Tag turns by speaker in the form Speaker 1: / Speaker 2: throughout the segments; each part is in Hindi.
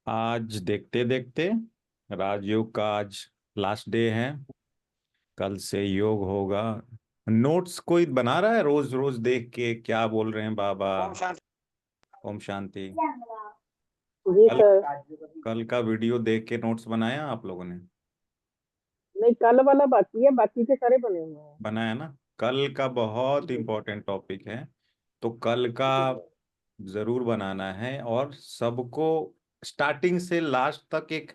Speaker 1: आज देखते देखते राजयोग का आज लास्ट डे है। कल से योग होगा। नोट्स कोई बना रहा है? रोज रोज देख के क्या बोल रहे हैं बाबा?
Speaker 2: ओम शांति।
Speaker 1: ओम शांति।
Speaker 3: जी
Speaker 1: कल
Speaker 3: सर।
Speaker 1: कल का वीडियो देख के नोट्स बनाया आप लोगों ने?
Speaker 3: नहीं, कल वाला बाकी है, बाकी के सारे बने हुए हैं।
Speaker 1: बनाया ना? कल का बहुत
Speaker 3: जी
Speaker 1: इंपॉर्टेंट टॉपिक है। तो कल का
Speaker 3: जी सर।
Speaker 1: जरूर बनाना है और सबको स्टार्टिंग से लास्ट तक एक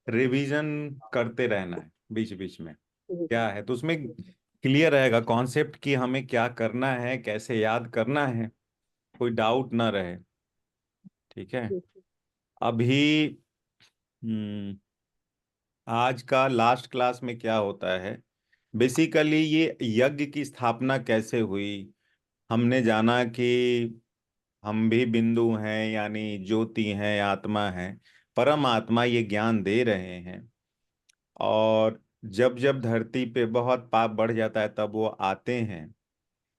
Speaker 1: रिवीजन करते रहना है बीच बीच में।
Speaker 3: जी
Speaker 1: क्या
Speaker 3: सर।
Speaker 1: है तो उसमें क्लियर रहेगा कॉन्सेप्ट कि हमें क्या करना है, कैसे याद करना है, कोई डाउट ना रहे। ठीक है।
Speaker 3: जी सर।
Speaker 1: अभी हम्म, आज का लास्ट क्लास में क्या होता है? बेसिकली ये यज्ञ की स्थापना कैसे हुई। हमने जाना कि हम भी बिंदु हैं, यानी ज्योति हैं, आत्मा है। परम आत्मा ये ज्ञान दे रहे हैं। और जब जब धरती पे बहुत पाप बढ़ जाता है तब वो आते हैं,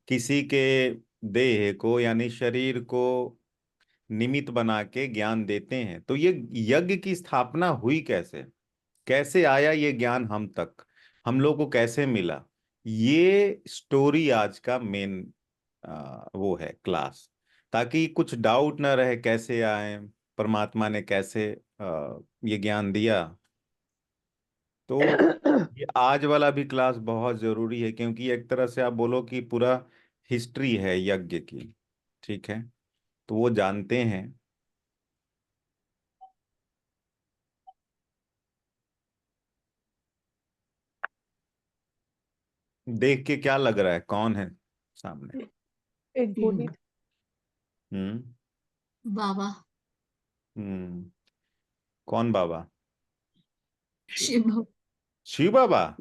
Speaker 1: किसी के देह को यानी शरीर को निमित्त बना के ज्ञान देते हैं। तो ये यज्ञ की स्थापना हुई कैसे? कैसे आया ये ज्ञान हम तक? हम लोग को कैसे मिला? ये स्टोरी आज का मेन वो है क्लास। ताकि कुछ डाउट ना रहे कैसे आए, परमात्मा ने कैसे ये ज्ञान दिया। तो ये आज वाला भी क्लास बहुत जरूरी है, क्योंकि एक तरह से आप बोलो कि पूरा हिस्ट्री है यज्ञ की। ठीक है। तो वो जानते हैं। देख के क्या लग रहा है, कौन है सामने?
Speaker 3: एक भूत।
Speaker 1: हम्म।
Speaker 4: बाबा।
Speaker 1: हम्म। कौन बाबा?
Speaker 4: शिव।
Speaker 1: शिव बाबा?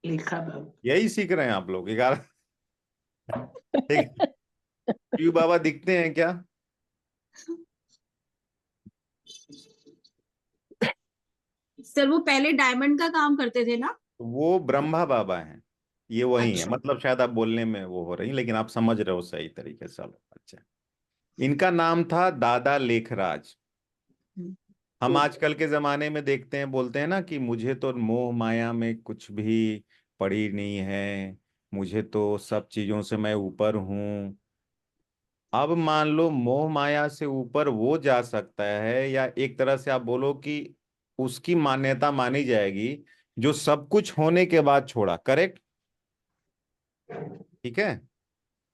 Speaker 2: लिखा था।
Speaker 1: यही सीख रहे हैं आप लोग 11? एक शिव बाबा दिखते हैं क्या?
Speaker 4: सर वो पहले डायमंड का काम करते थे ना।
Speaker 1: वो ब्रह्मा बाबा हैं। ये वही है,
Speaker 4: अच्छा।
Speaker 1: मतलब शायद आप बोलने में वो हो रही, लेकिन आप समझ रहे हो सही तरीके से। चलो अच्छा। इनका नाम था दादा लेखराज। हम आजकल के जमाने में देखते हैं, बोलते हैं ना कि मुझे तो मोह माया में कुछ भी पड़ी नहीं है, मुझे तो सब चीजों से मैं ऊपर हूं। अब मान लो मोह माया से ऊपर वो जा सकता है, या एक तरह से आप बोलो कि उसकी मान्यता मानी जाएगी जो सब कुछ होने के बाद छोड़ा। करेक्ट? ठीक है।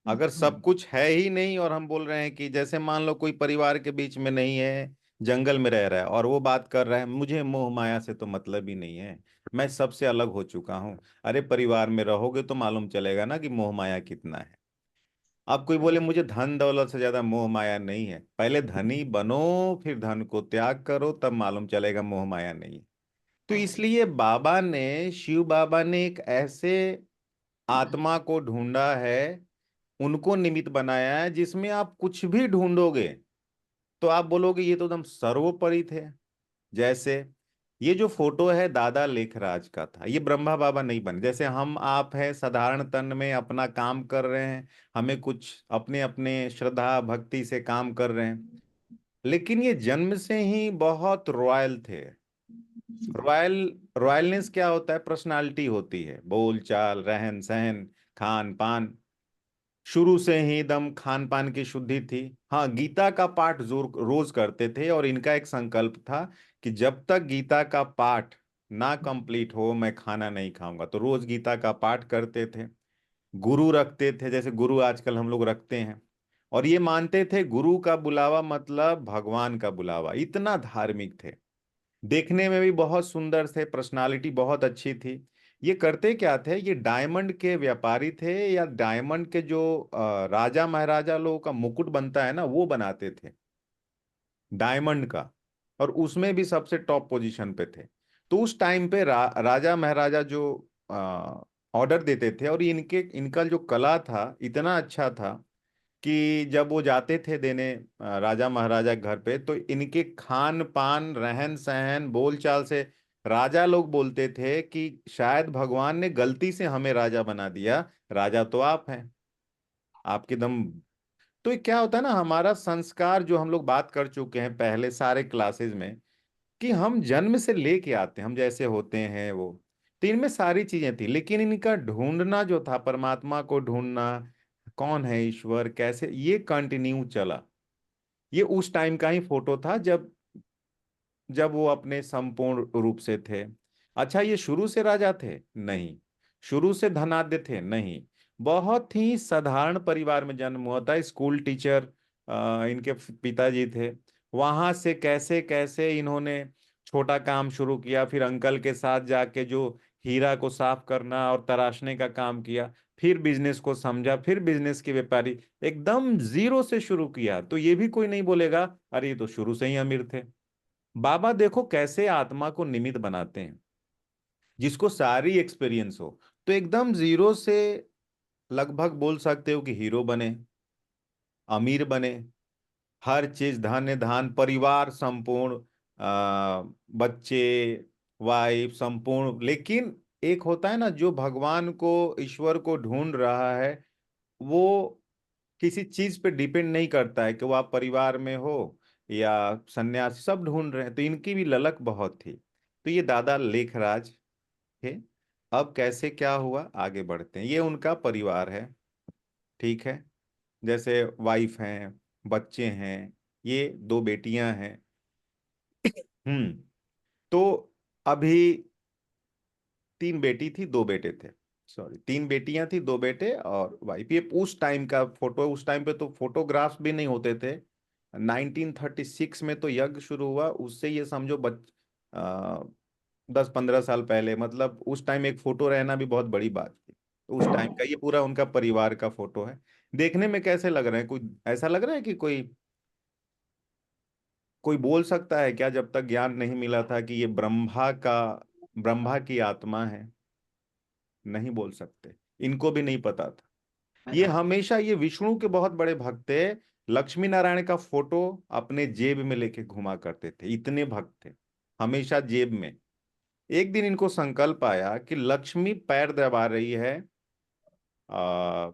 Speaker 1: अगर सब कुछ है ही नहीं और हम बोल रहे हैं कि जैसे मान लो कोई परिवार के बीच में नहीं है, जंगल में रह रहा है और वो बात कर रहा है मुझे मोह माया से तो मतलब ही नहीं है, मैं सबसे अलग हो चुका हूं। अरे परिवार में रहोगे तो मालूम चलेगा ना कि मोह माया कितना है। अब कोई बोले मुझे धन दौलत से ज्यादा मोह माया नहीं है, पहले धनी बनो, फिर धन को त्याग करो, तब मालूम चलेगा मोह माया नहीं है। तो इसलिए बाबा ने, शिव बाबा ने एक ऐसे आत्मा को ढूंढा है, उनको निमित्त बनाया है जिसमें आप कुछ भी ढूंढोगे तो आप बोलोगे ये तो एकदम सर्वोपरि थे। जैसे ये जो फोटो है दादा लेखराज का था, ये ब्रह्मा बाबा नहीं बने। जैसे हम आप हैं साधारण तन में अपना काम कर रहे हैं, हमें कुछ अपने अपने श्रद्धा भक्ति से काम कर रहे हैं, लेकिन ये जन्म से ही बहुत रॉयल थे। रॉयल, रॉयलनेस क्या होता है? पर्सनालिटी होती है, बोल चाल, रहन सहन, खान पान। शुरू से ही एकदम खान पान की शुद्धि थी। हाँ, गीता का पाठ जोर रोज करते थे और इनका एक संकल्प था कि जब तक गीता का पाठ ना कंप्लीट हो मैं खाना नहीं खाऊंगा। तो रोज गीता का पाठ करते थे। गुरु रखते थे, जैसे गुरु आजकल हम लोग रखते हैं। और ये मानते थे गुरु का बुलावा मतलब भगवान का बुलावा। इतना धार्मिक थे, देखने में भी बहुत सुंदर थे, पर्सनालिटी बहुत अच्छी थी। ये करते क्या थे? ये डायमंड के व्यापारी थे, या डायमंड के जो राजा महाराजा लोगों का मुकुट बनता है ना, वो बनाते थे डायमंड का। और उसमें भी सबसे टॉप पोजीशन पे थे। तो उस टाइम पे राजा महाराजा जो ऑर्डर देते थे, और इनके इनका जो कला था इतना अच्छा था कि जब वो जाते थे देने राजा महाराजा के घर पे, तो इनके खान पान, रहन सहन, बोलचाल से राजा लोग बोलते थे कि शायद भगवान ने गलती से हमें राजा बना दिया, राजा तो आप हैं, आपके दम। तो ये क्या होता है ना, हमारा संस्कार जो हम लोग बात कर चुके हैं पहले सारे क्लासेस में, कि हम जन्म से लेके आते हैं, हम जैसे होते हैं वो, तो इनमें सारी चीजें थी, लेकिन इनका ढूंढना जो था, परमात्मा को ढूंढना, कौन है ईश्वर, कैसे, ये कंटिन्यू चला। ये उस टाइम का ही फोटो था जब जब वो अपने संपूर्ण रूप से थे। अच्छा, ये शुरू से राजा थे? नहीं। शुरू से धनाढ्य थे? नहीं। बहुत ही साधारण परिवार में जन्म हुआ था। स्कूल टीचर इनके पिताजी थे। वहां से कैसे कैसे इन्होंने छोटा काम शुरू किया, फिर अंकल के साथ जाके जो हीरा को साफ करना और तराशने का काम किया, फिर बिजनेस को समझा, फिर बिजनेस के व्यापारी, एकदम जीरो से शुरू किया। तो ये भी कोई नहीं बोलेगा अरे ये तो शुरू से ही अमीर थे। बाबा देखो कैसे आत्मा को निमित्त बनाते हैं, जिसको सारी एक्सपीरियंस हो, तो एकदम जीरो से लगभग बोल सकते हो कि हीरो बने, अमीर बने, हर चीज, धन्य धान, परिवार संपूर्ण, बच्चे, वाइफ संपूर्ण। लेकिन एक होता है ना, जो भगवान को, ईश्वर को ढूंढ रहा है, वो किसी चीज पे डिपेंड नहीं करता है कि वो आप परिवार में हो या सन्यासी, सब ढूंढ रहे हैं। तो इनकी भी ललक बहुत थी। तो ये दादा लेखराज थे। अब कैसे क्या हुआ, आगे बढ़ते हैं। ये उनका परिवार है, ठीक है। जैसे वाइफ हैं, बच्चे हैं, ये दो बेटियां हैं। हम्म। तो अभी तीन बेटी थी, दो बेटे थे, सॉरी, तीन बेटियां थी, दो बेटे और वाइफ। ये उस टाइम का फोटो है। उस टाइम पे तो फोटोग्राफ्स भी नहीं होते थे। 1936 में तो यज्ञ शुरू हुआ, उससे ये समझो 10-15 साल पहले, मतलब उस टाइम एक फोटो रहना भी बहुत बड़ी बात थी। तो उस टाइम का ये पूरा उनका परिवार का फोटो है। देखने में कैसे लग रहे हैं? कोई ऐसा लग रहा है कि कोई कोई बोल सकता है क्या, जब तक ज्ञान नहीं मिला था, कि ये ब्रह्मा की आत्मा है? नहीं बोल सकते। इनको भी नहीं पता था। ये हमेशा, ये विष्णु के बहुत बड़े भक्त थे। लक्ष्मी नारायण का फोटो अपने जेब में लेके घुमा करते थे, इतने भक्त थे, हमेशा जेब में। एक दिन इनको संकल्प आया कि लक्ष्मी पैर दबा रही है आ,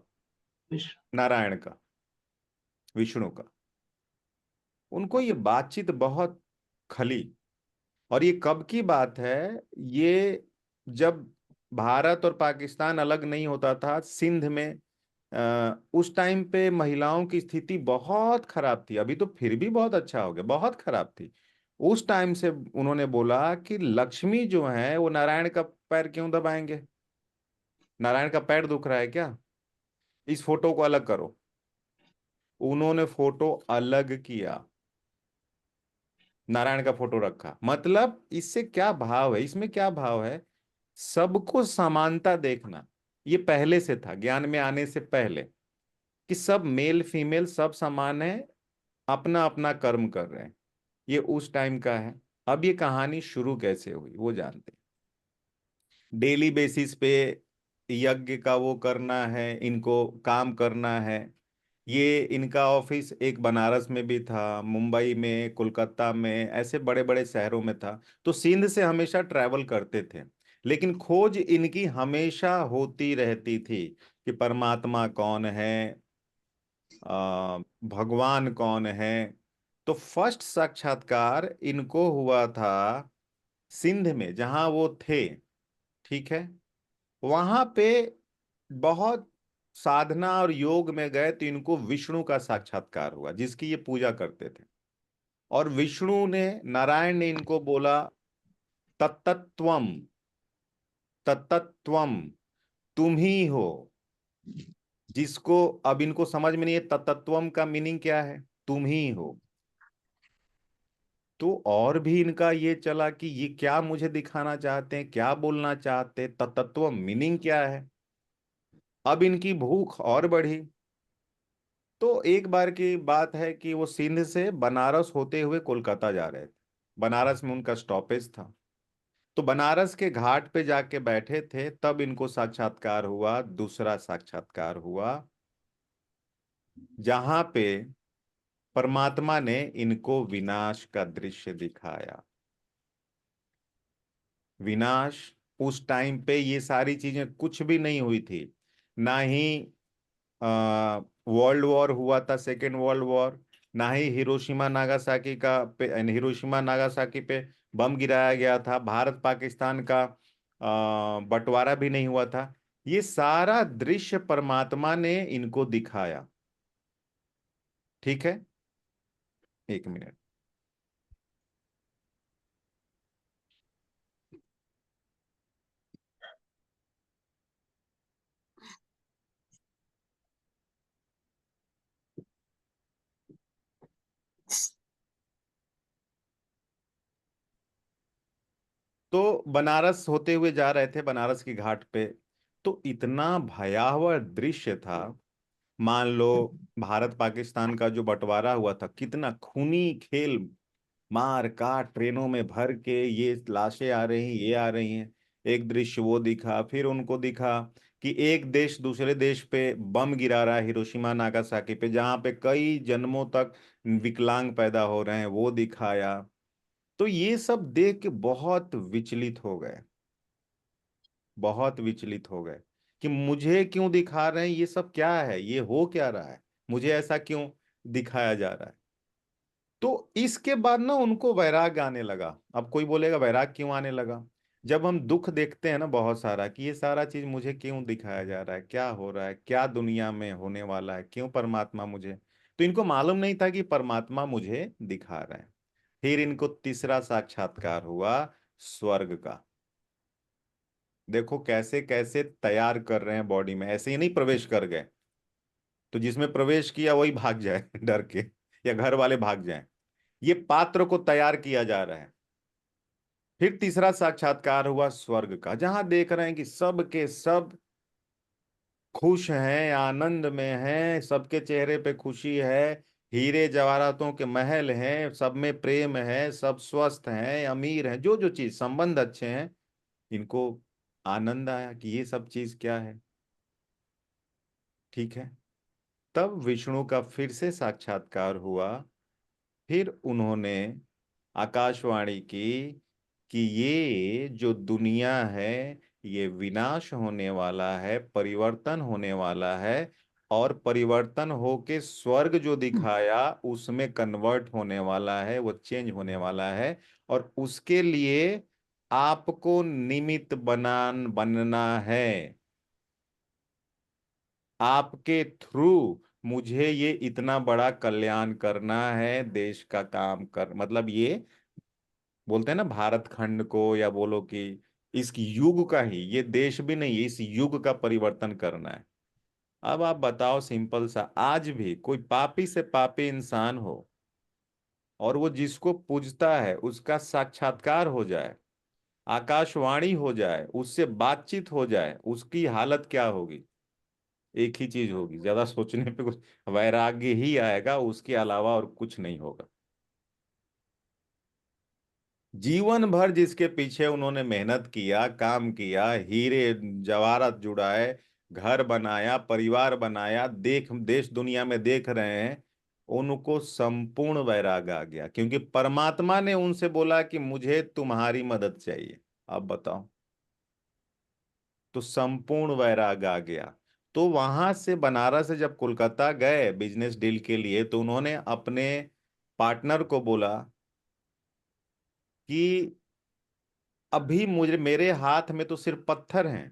Speaker 1: नारायण का, विष्णु का। उनको ये बातचीत बहुत खली। और ये कब की बात है? ये जब भारत और पाकिस्तान अलग नहीं होता था, सिंध में, उस टाइम पे महिलाओं की स्थिति बहुत खराब थी। अभी तो फिर भी बहुत अच्छा हो गया, बहुत खराब थी। उस टाइम से उन्होंने बोला कि लक्ष्मी जो है वो नारायण का पैर क्यों दबाएंगे? नारायण का पैर दुख रहा है क्या? इस फोटो को अलग करो। उन्होंने फोटो अलग किया, नारायण का फोटो रखा। मतलब इससे क्या भाव है, इसमें क्या भाव है? सबको समानता देखना। ये पहले से था, ज्ञान में आने से पहले, कि सब मेल फीमेल सब समान है, अपना अपना कर्म कर रहे हैं। ये उस टाइम का है। अब ये कहानी शुरू कैसे हुई वो जानते हैं। डेली बेसिस पे यज्ञ का वो करना है, इनको काम करना है। ये इनका ऑफिस एक बनारस में भी था, मुंबई में, कोलकाता में, ऐसे बड़े बड़े शहरों में था। तो सिंध से हमेशा ट्रैवल करते थे। लेकिन खोज इनकी हमेशा होती रहती थी कि परमात्मा कौन है, भगवान कौन है। तो फर्स्ट साक्षात्कार इनको हुआ था सिंध में, जहां वो थे, ठीक है। वहां पे बहुत साधना और योग में गए तो इनको विष्णु का साक्षात्कार हुआ, जिसकी ये पूजा करते थे। और विष्णु ने, नारायण ने इनको बोला, तत्तत्वम, तत्तत्वम, तुम ही हो। जिसको अब इनको समझ में नहीं है तत्तत्वम का मीनिंग क्या है, तुम ही हो। तो और भी इनका ये चला कि ये क्या मुझे दिखाना चाहते हैं, क्या बोलना चाहते हैं, तत्तत्व मीनिंग क्या है। अब इनकी भूख और बढ़ी। तो एक बार की बात है कि वो सिंध से बनारस होते हुए कोलकाता जा रहे थे। बनारस में उनका स्टॉपेज था। तो बनारस के घाट पे जाके बैठे थे, तब इनको साक्षात्कार हुआ, दूसरा साक्षात्कार हुआ, जहां पे परमात्मा ने इनको विनाश का दृश्य दिखाया। विनाश, उस टाइम पे ये सारी चीजें कुछ भी नहीं हुई थी। ना ही वर्ल्ड वॉर हुआ था, सेकेंड वर्ल्ड वॉर, ना ही हिरोशिमा नागासाकी पे बम गिराया गया था, भारत पाकिस्तान का बंटवारा भी नहीं हुआ था। ये सारा दृश्य परमात्मा ने इनको दिखाया। ठीक है, एक मिनट। तो बनारस होते हुए जा रहे थे, बनारस की घाट पे, तो इतना भयावह दृश्य था। मान लो भारत पाकिस्तान का जो बंटवारा हुआ था, कितना खूनी खेल, मार काट, ट्रेनों में भर के ये लाशें आ रही, ये आ रही हैं। एक दृश्य वो दिखा, फिर उनको दिखा कि एक देश दूसरे देश पे बम गिरा रहा है, हिरोशिमा नागासाकी पे, जहां पे कई जन्मों तक विकलांग पैदा हो रहे हैं, वो दिखाया। तो ये सब देख के बहुत विचलित हो गए, बहुत विचलित हो गए कि मुझे क्यों दिखा रहे हैं, ये सब क्या है, ये हो क्या रहा है, मुझे ऐसा क्यों दिखाया जा रहा है। तो इसके बाद ना उनको वैराग आने लगा। अब कोई बोलेगा वैराग क्यों आने लगा? जब हम दुख देखते हैं ना बहुत सारा, कि ये सारा चीज मुझे क्यों दिखाया जा रहा है, क्या हो रहा है, क्या दुनिया में होने वाला है, क्यों परमात्मा मुझे, तो इनको मालूम नहीं था कि परमात्मा मुझे दिखा रहे हैं। फिर इनको तीसरा साक्षात्कार हुआ स्वर्ग का। देखो कैसे कैसे तैयार कर रहे हैं बॉडी में, ऐसे ही नहीं प्रवेश कर गए तो जिसमें प्रवेश किया वही भाग जाए डर के, या घर वाले भाग जाएं। ये पात्र को तैयार किया जा रहा है। फिर तीसरा साक्षात्कार हुआ स्वर्ग का, जहां देख रहे हैं कि सब के सब खुश हैं, आनंद में हैं, सबके चेहरे पे खुशी है, हीरे जवाहरातों के महल हैं, सब में प्रेम है, सब स्वस्थ हैं, अमीर हैं, जो जो चीज संबंध अच्छे हैं। इनको आनंद आया कि ये सब चीज क्या है। ठीक है, तब विष्णु का फिर से साक्षात्कार हुआ। फिर उन्होंने आकाशवाणी की कि ये जो दुनिया है, ये विनाश होने वाला है, परिवर्तन होने वाला है, और परिवर्तन होके स्वर्ग जो दिखाया उसमें कन्वर्ट होने वाला है, वो चेंज होने वाला है। और उसके लिए आपको निमित्त बनना है। आपके थ्रू मुझे ये इतना बड़ा कल्याण करना है, देश का काम कर, मतलब ये बोलते हैं ना भारत खंड को, या बोलो कि इस युग का ही, ये देश भी नहीं, इस युग का परिवर्तन करना है। अब आप बताओ, सिंपल सा, आज भी कोई पापी से पापी इंसान हो और वो जिसको पूजता है उसका साक्षात्कार हो जाए, आकाशवाणी हो जाए, उससे बातचीत हो जाए, उसकी हालत क्या होगी? एक ही चीज होगी, ज्यादा सोचने पे कुछ, वैराग्य ही आएगा, उसके अलावा और कुछ नहीं होगा। जीवन भर जिसके पीछे उन्होंने मेहनत किया, काम किया, हीरे जवाहरात जुड़ाए, घर बनाया, परिवार बनाया, देख देश दुनिया में देख रहे हैं, उनको संपूर्ण वैराग आ गया, क्योंकि परमात्मा ने उनसे बोला कि मुझे तुम्हारी मदद चाहिए। अब बताओ, तो संपूर्ण वैराग आ गया। तो वहां से बनारस से जब कोलकाता गए बिजनेस डील के लिए, तो उन्होंने अपने पार्टनर को बोला कि अभी मुझे, मेरे हाथ में तो सिर्फ पत्थर हैं,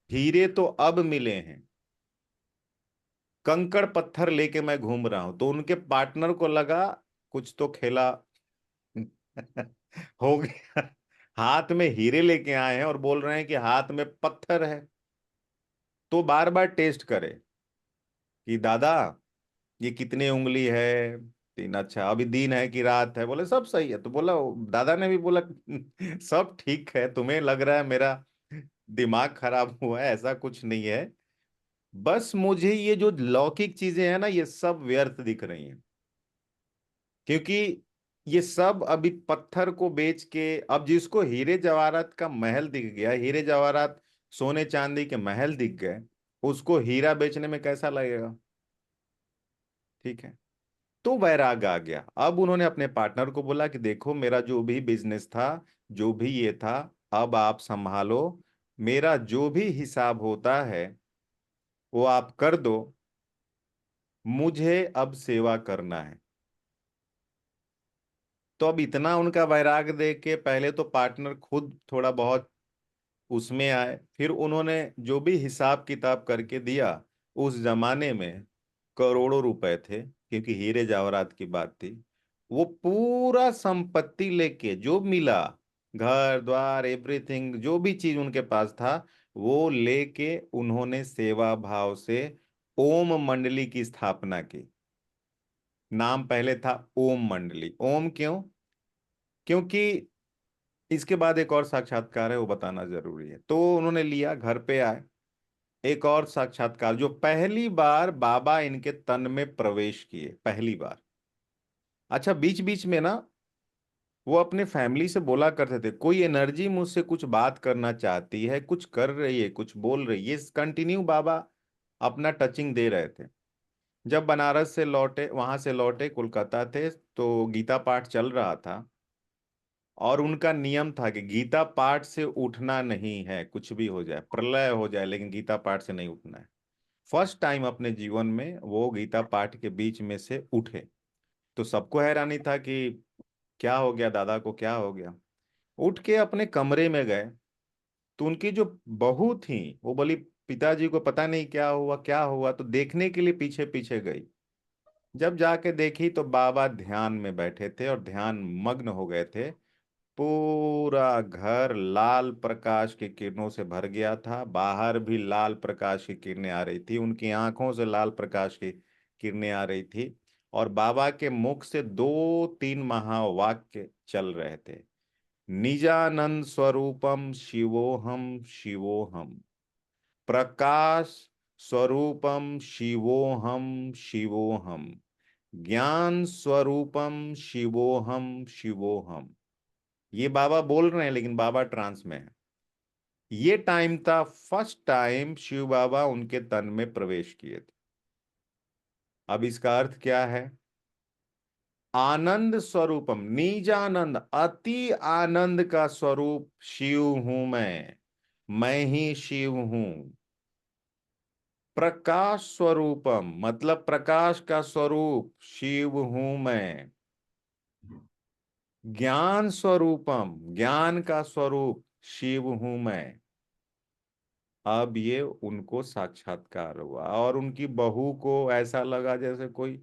Speaker 1: हीरे तो अब मिले हैं, कंकड़ पत्थर लेके मैं घूम रहा हूं। तो उनके पार्टनर को लगा कुछ तो खेला हो गया। हाथ में हीरे लेके आए हैं और बोल रहे हैं कि हाथ में पत्थर है। तो बार बार टेस्ट करे कि दादा ये कितने उंगली है, तीन, अच्छा अभी दिन है कि रात है, बोले सब सही है। तो बोला, दादा ने भी बोला सब ठीक है, तुम्हें लग रहा है मेरा दिमाग खराब हुआ है, ऐसा कुछ नहीं है, बस मुझे ये जो लौकिक चीजें हैं ना, ये सब व्यर्थ दिख रही हैं, क्योंकि ये सब अभी पत्थर को बेच के, अब जिसको हीरे जवाहरात का महल दिख गया, हीरे जवाहरात सोने चांदी के महल दिख गए, उसको हीरा बेचने में कैसा लगेगा? ठीक है, तो वैराग आ गया। अब उन्होंने अपने पार्टनर को बोला कि देखो, मेरा जो भी बिजनेस था, जो भी ये था, अब आप संभालो, मेरा जो भी हिसाब होता है वो आप कर दो, मुझे अब सेवा करना है। तो अब इतना उनका वैराग देख के पहले तो पार्टनर खुद थोड़ा बहुत उसमें आए, फिर उन्होंने जो भी हिसाब किताब करके दिया, उस जमाने में करोड़ों रुपए थे क्योंकि हीरे जवाहरात की बात थी। वो पूरा संपत्ति लेके जो मिला, घर द्वार एवरीथिंग, जो भी चीज उनके पास था, वो लेके उन्होंने सेवा भाव से ओम मंडली की स्थापना की। नाम पहले था ओम मंडली। ओम क्यों? क्योंकि इसके बाद एक और साक्षात्कार है, वो बताना जरूरी है। तो उन्होंने लिया, घर पे आए, एक और साक्षात्कार, जो पहली बार बाबा इनके तन में प्रवेश किए, पहली बार। अच्छा, बीच बीच में ना वो अपने फैमिली से बोला करते थे, कोई एनर्जी मुझसे कुछ बात करना चाहती है, कुछ कर रही है, कुछ बोल रही है, ये कंटिन्यू बाबा अपना टचिंग दे रहे थे। जब बनारस से लौटे, वहां से लौटे, कोलकाता थे, तो गीता पाठ चल रहा था, और उनका नियम था कि गीता पाठ से उठना नहीं है, कुछ भी हो जाए, प्रलय हो जाए, लेकिन गीता पाठ से नहीं उठना है। फर्स्ट टाइम अपने जीवन में वो गीता पाठ के बीच में से उठे। तो सबको हैरानी था कि क्या हो गया दादा को, क्या हो गया। उठ के अपने कमरे में गए, तो उनकी जो बहू थी वो बोली, पिताजी को पता नहीं क्या हुआ क्या हुआ, तो देखने के लिए पीछे पीछे गई। जब जाके देखी तो बाबा ध्यान में बैठे थे और ध्यान मग्न हो गए थे। पूरा घर लाल प्रकाश की किरणों से भर गया था, बाहर भी लाल प्रकाश की किरणें आ रही थी, उनकी आंखों से लाल प्रकाश की किरणें आ रही थी, और बाबा के मुख से दो तीन महावाक्य चल रहे थे। निजानंद स्वरूपम शिवोहम शिवोहम, प्रकाश स्वरूपम शिवोहम शिवोहम, ज्ञान स्वरूपम शिवोहम शिवोहम। ये बाबा बोल रहे हैं, लेकिन बाबा ट्रांस में है। ये टाइम था फर्स्ट टाइम शिव बाबा उनके तन में प्रवेश किए थे। अब इसका अर्थ क्या है? आनंद स्वरूपम, निजानंद, अति आनंद का स्वरूप शिव हूं मैं ही शिव हूं। प्रकाश स्वरूपम मतलब प्रकाश का स्वरूप शिव हूं मैं। ज्ञान स्वरूपम, ज्ञान का स्वरूप शिव हूं मैं। अब ये उनको साक्षात्कार हुआ, और उनकी बहू को ऐसा लगा जैसे कोई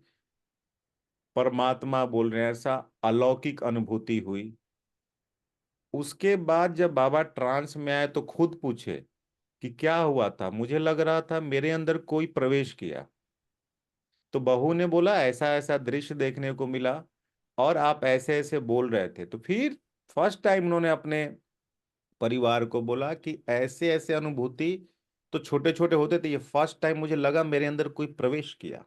Speaker 1: परमात्मा बोल रहे हैं, ऐसा अलौकिक अनुभूति हुई। उसके बाद जब बाबा ट्रांस में आए तो खुद पूछे कि क्या हुआ था, मुझे लग रहा था मेरे अंदर कोई प्रवेश किया। तो बहू ने बोला, ऐसा ऐसा दृश्य देखने को मिला और आप ऐसे ऐसे बोल रहे थे। तो फिर फर्स्ट टाइम उन्होंने अपने परिवार को बोला कि ऐसे ऐसे अनुभूति तो छोटे छोटे होते थे, ये फर्स्ट टाइम मुझे लगा मेरे अंदर कोई प्रवेश किया।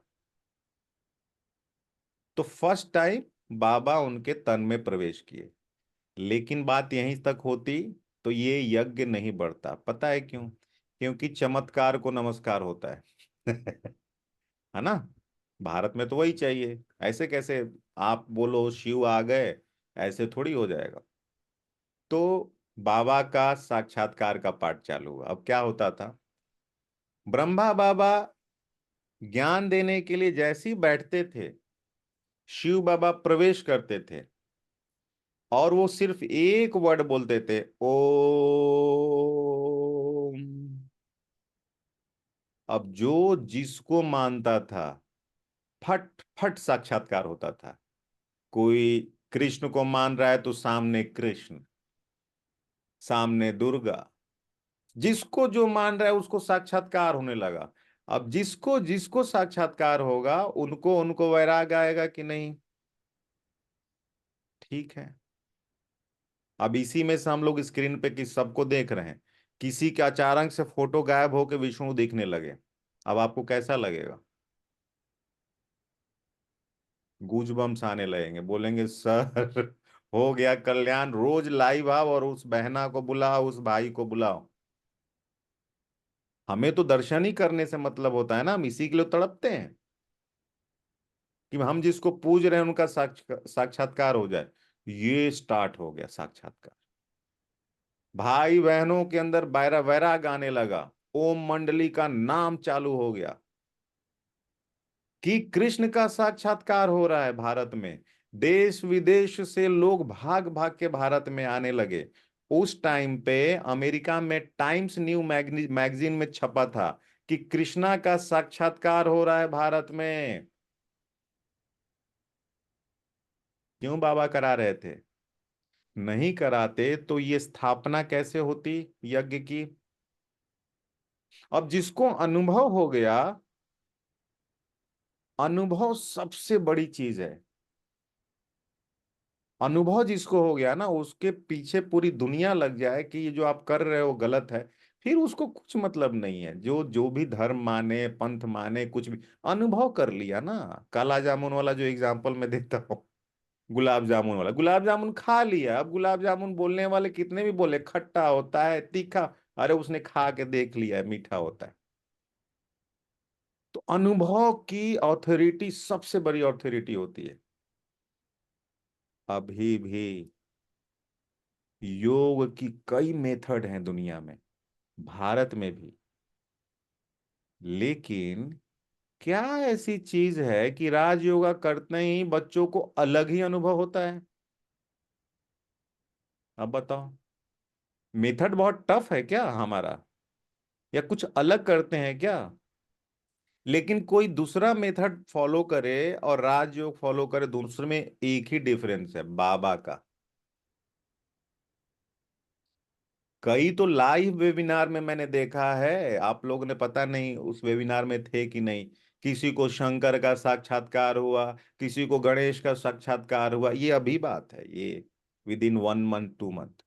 Speaker 1: तो फर्स्ट टाइम बाबा उनके तन में प्रवेश किए। लेकिन बात यहीं तक होती तो ये यज्ञ नहीं बढ़ता। पता है क्यों? क्योंकि चमत्कार को नमस्कार होता है। है ना? भारत में तो वही चाहिए। ऐसे कैसे आप बोलो शिव आ गए, ऐसे थोड़ी हो जाएगा। तो बाबा का साक्षात्कार का पाठ चालू हुआ। अब क्या होता था, ब्रह्मा बाबा ज्ञान देने के लिए जैसे ही बैठते थे, शिव बाबा प्रवेश करते थे, और वो सिर्फ एक वर्ड बोलते थे, ओम। अब जो जिसको मानता था, फट फट साक्षात्कार होता था। कोई कृष्ण को मान रहा है तो सामने कृष्ण, सामने दुर्गा, जिसको जो मान रहा है उसको साक्षात्कार होने लगा। अब जिसको जिसको साक्षात्कार होगा उनको उनको वैराग आएगा कि नहीं? ठीक है। अब इसी में से हम लोग स्क्रीन पे किस सबको देख रहे हैं, किसी के अचानक से फोटो गायब होकर विष्णु दिखने लगे, अब आपको कैसा लगेगा? गूजबम्स आने लगेंगे, बोलेंगे सर हो गया कल्याण, रोज लाइव आओ और उस बहना को बुलाओ, उस भाई को बुलाओ। हमें तो दर्शन ही करने से मतलब होता है ना, हम इसी के लिए तड़पते हैं कि हम जिसको पूज रहे हैं उनका साक्षात्कार हो जाए। ये स्टार्ट हो गया साक्षात्कार। भाई बहनों के अंदर वैराग आने लगा, ओम मंडली का नाम चालू हो गया। कि कृष्ण का साक्षात्कार हो रहा है भारत में। देश विदेश से लोग भाग भाग के भारत में आने लगे। उस टाइम पे अमेरिका में टाइम्स न्यू मैगजीन में छपा था कि कृष्णा का साक्षात्कार हो रहा है भारत में। क्यों बाबा करा रहे थे? नहीं कराते तो ये स्थापना कैसे होती यज्ञ की? अब जिसको अनुभव हो गया, अनुभव सबसे बड़ी चीज है। अनुभव जिसको हो गया ना, उसके पीछे पूरी दुनिया लग जाए कि ये जो आप कर रहे हो गलत है, फिर उसको कुछ मतलब नहीं है। जो जो भी धर्म माने, पंथ माने, कुछ भी अनुभव कर लिया ना। काला जामुन वाला जो एग्जाम्पल मैं देता हूँ, गुलाब जामुन वाला, गुलाब जामुन खा लिया। अब गुलाब जामुन बोलने वाले कितने भी बोले खट्टा होता है, तीखा, अरे उसने खा के देख लिया है मीठा होता है। तो अनुभव की ऑथोरिटी सबसे बड़ी ऑथोरिटी होती है। अभी भी योग की कई मेथड हैं दुनिया में, भारत में भी। लेकिन क्या ऐसी चीज है कि राज योगा करते ही बच्चों को अलग ही अनुभव होता है? अब बताओ, मेथड बहुत टफ है क्या हमारा, या कुछ अलग करते हैं क्या? लेकिन कोई दूसरा मेथड फॉलो करे और राजयोग फॉलो करे, दूसरे में एक ही डिफरेंस है, बाबा का। कई तो लाइव वेबिनार में मैंने देखा है, आप लोगों ने पता नहीं उस वेबिनार में थे कि नहीं। किसी को शंकर का साक्षात्कार हुआ, किसी को गणेश का साक्षात्कार हुआ। ये अभी बात है, ये with in 1 month 2 month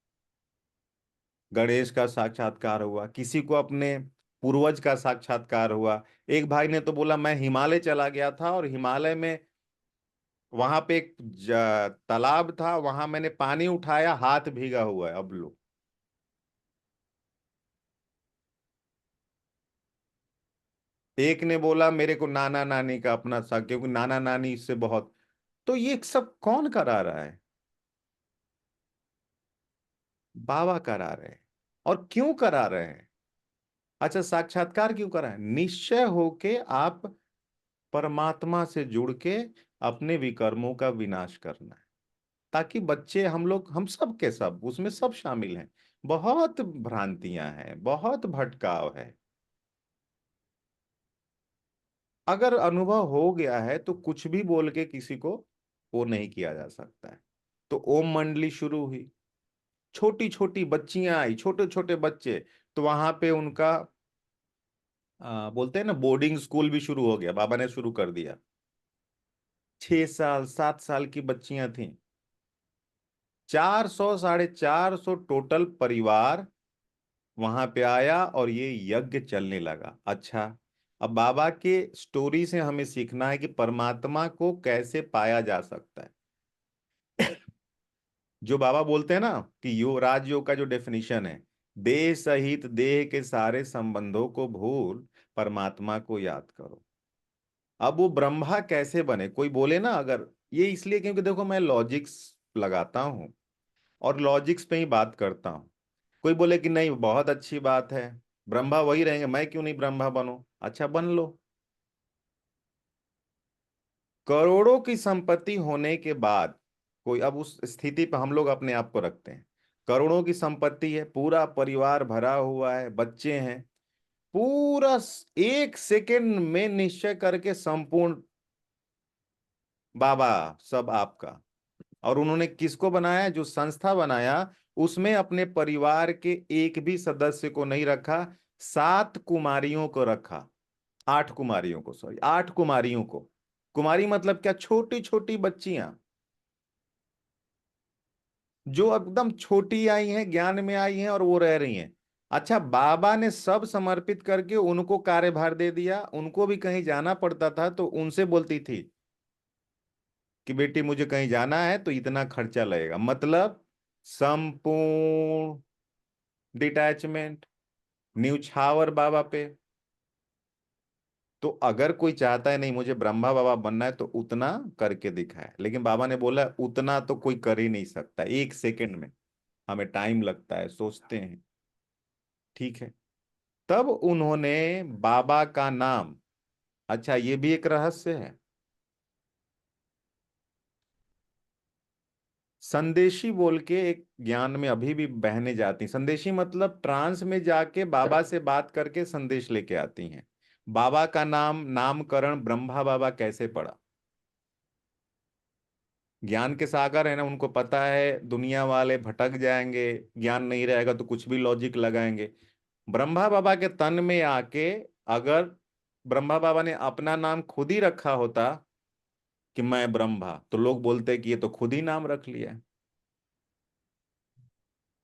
Speaker 1: Ganesh का साक्षात्कार हुआ, किसी को अपने पूर्वज का साक्षात्कार हुआ। एक भाई ने तो बोला मैं हिमालय चला गया था और हिमालय में वहां पे एक तालाब था, वहां मैंने पानी उठाया, हाथ भीगा हुआ है। अब लो, एक ने बोला मेरे को नाना नानी का अपना सा, क्योंकि नाना नानी इससे बहुत। तो ये सब कौन करा रहा है? बाबा करा रहे हैं। और क्यों करा रहे हैं? अच्छा, साक्षात्कार क्यों करा है? निश्चय होके आप परमात्मा से जुड़ के अपने विकर्मों का विनाश करना है, ताकि बच्चे, हम लोग, हम सब के सब उसमें सब शामिल हैं। बहुत भ्रांतियां हैं, बहुत भटकाव है। अगर अनुभव हो गया है तो कुछ भी बोल के किसी को वो नहीं किया जा सकता है। तो ओम मंडली शुरू हुई, छोटी छोटी बच्चियां आई, छोटे छोटे बच्चे। तो वहां पे उनका बोलते हैं ना, बोर्डिंग स्कूल भी शुरू हो गया, बाबा ने शुरू कर दिया। 6 साल 7 साल की बच्चियां थीं। 400 450 टोटल परिवार वहां पे आया और ये यज्ञ चलने लगा। अच्छा, अब बाबा के स्टोरी से हमें सीखना है कि परमात्मा को कैसे पाया जा सकता है। जो बाबा बोलते हैं ना कि यो राजयोग का जो डेफिनेशन है, देह सहित देह के सारे संबंधों को भूल परमात्मा को याद करो। अब वो ब्रह्मा कैसे बने, कोई बोले ना, अगर ये इसलिए क्योंकि देखो मैं लॉजिक्स लगाता हूँ और लॉजिक्स पे ही बात करता हूँ। कोई बोले कि नहीं बहुत अच्छी बात है, ब्रह्मा वही रहेंगे, मैं क्यों नहीं ब्रह्मा बनूं? अच्छा, बन लो। करोड़ों की संपत्ति होने के बाद, कोई अब उस स्थिति पर हम लोग अपने आप को रखते हैं। करोड़ों की संपत्ति है, पूरा परिवार भरा हुआ है, बच्चे हैं, पूरा 1 सेकेंड में निश्चय करके संपूर्ण बाबा सब आपका। और उन्होंने किसको बनाया? जो संस्था बनाया उसमें अपने परिवार के एक भी सदस्य को नहीं रखा, 7 कुमारियों को रखा। 8 कुमारियों को, सॉरी, 8 कुमारियों को। कुमारी मतलब क्या? छोटी छोटी बच्चियां जो एकदम छोटी आई हैं, ज्ञान में आई हैं और वो रह रही हैं। अच्छा, बाबा ने सब समर्पित करके उनको कार्यभार दे दिया। उनको भी कहीं जाना पड़ता था तो उनसे बोलती थी कि बेटी मुझे कहीं जाना है तो इतना खर्चा लगेगा, मतलब संपूर्ण डिटैचमेंट, न्यूछावर बाबा पे। तो अगर कोई चाहता है नहीं मुझे ब्रह्मा बाबा बनना है तो उतना करके दिखाए, लेकिन बाबा ने बोला उतना तो कोई कर ही नहीं सकता 1 सेकेंड में, हमें टाइम लगता है, सोचते हैं। ठीक है, तब उन्होंने बाबा का नाम अच्छा, ये भी एक रहस्य है। संदेशी बोल के एक ज्ञान में अभी भी बहने जाती, संदेशी मतलब ट्रांस में जाके बाबा से बात करके संदेश लेके आती हैं। बाबा का नामकरण ब्रह्मा बाबा कैसे पड़ा? ज्ञान के सागर है ना, उनको पता है दुनिया वाले भटक जाएंगे, ज्ञान नहीं रहेगा तो कुछ भी लॉजिक लगाएंगे। ब्रह्मा बाबा के तन में आके अगर ब्रह्मा बाबा ने अपना नाम खुद ही रखा होता कि मैं ब्रह्मा, तो लोग बोलते कि ये तो खुद ही नाम रख लिया है।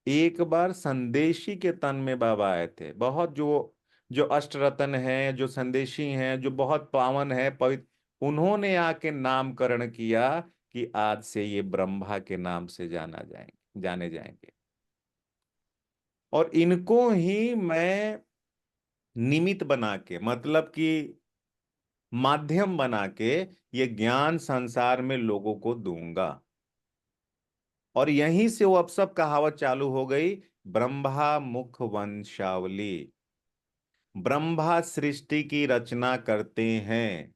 Speaker 1: एक बार संदेशी के तन में बाबा आए थे, बहुत जो जो अष्टरत्न हैं, जो संदेशी हैं, जो बहुत पावन है, पवित्र, उन्होंने आके नामकरण किया कि आज से ये ब्रह्मा के नाम से जाने जाएंगे। और इनको ही मैं निमित्त बना के, मतलब कि माध्यम बना के, ये ज्ञान संसार में लोगों को दूंगा। और यहीं से वो अब सब कहावत चालू हो गई, ब्रह्मा मुख वंशावली। ब्रह्मा सृष्टि की रचना करते हैं,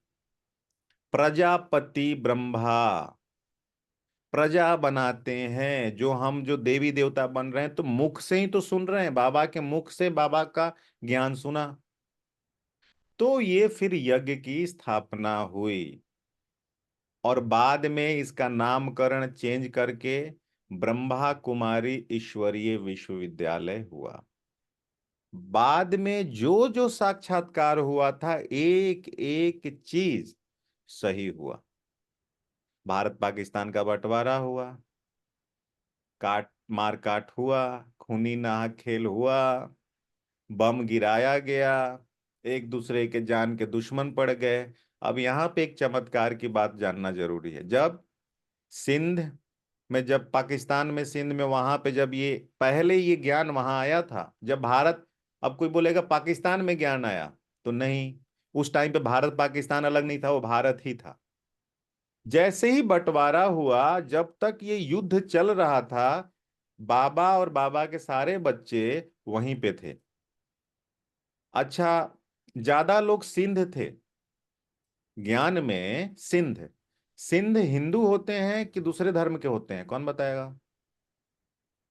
Speaker 1: प्रजापति ब्रह्मा प्रजा बनाते हैं। जो देवी देवता बन रहे हैं तो मुख से ही तो सुन रहे हैं, बाबा के मुख से बाबा का ज्ञान सुना। तो ये फिर यज्ञ की स्थापना हुई और बाद में इसका नामकरण चेंज करके ब्रह्मा कुमारी ईश्वरीय विश्वविद्यालय हुआ। बाद में जो जो साक्षात्कार हुआ था, एक एक चीज सही हुआ। भारत पाकिस्तान का बंटवारा हुआ, काट मार काट हुआ, खूनी नाहक खेल हुआ, बम गिराया गया, एक दूसरे के जान के दुश्मन पड़ गए। अब यहाँ पे एक चमत्कार की बात जानना जरूरी है। सिंध जब पाकिस्तान में सिंध में वहां पे जब ये पहले ये ज्ञान वहां आया था, जब भारत, अब कोई बोलेगा पाकिस्तान में ज्ञान आया, तो नहीं, उस टाइम पे भारत पाकिस्तान अलग नहीं था, वो भारत ही था। जैसे ही बंटवारा हुआ, जब तक ये युद्ध चल रहा था, बाबा और बाबा के सारे बच्चे वहीं पे थे। अच्छा, ज्यादा लोग सिंध थे ज्ञान में। सिंध सिंध हिंदू होते हैं कि दूसरे धर्म के होते हैं, कौन बताएगा?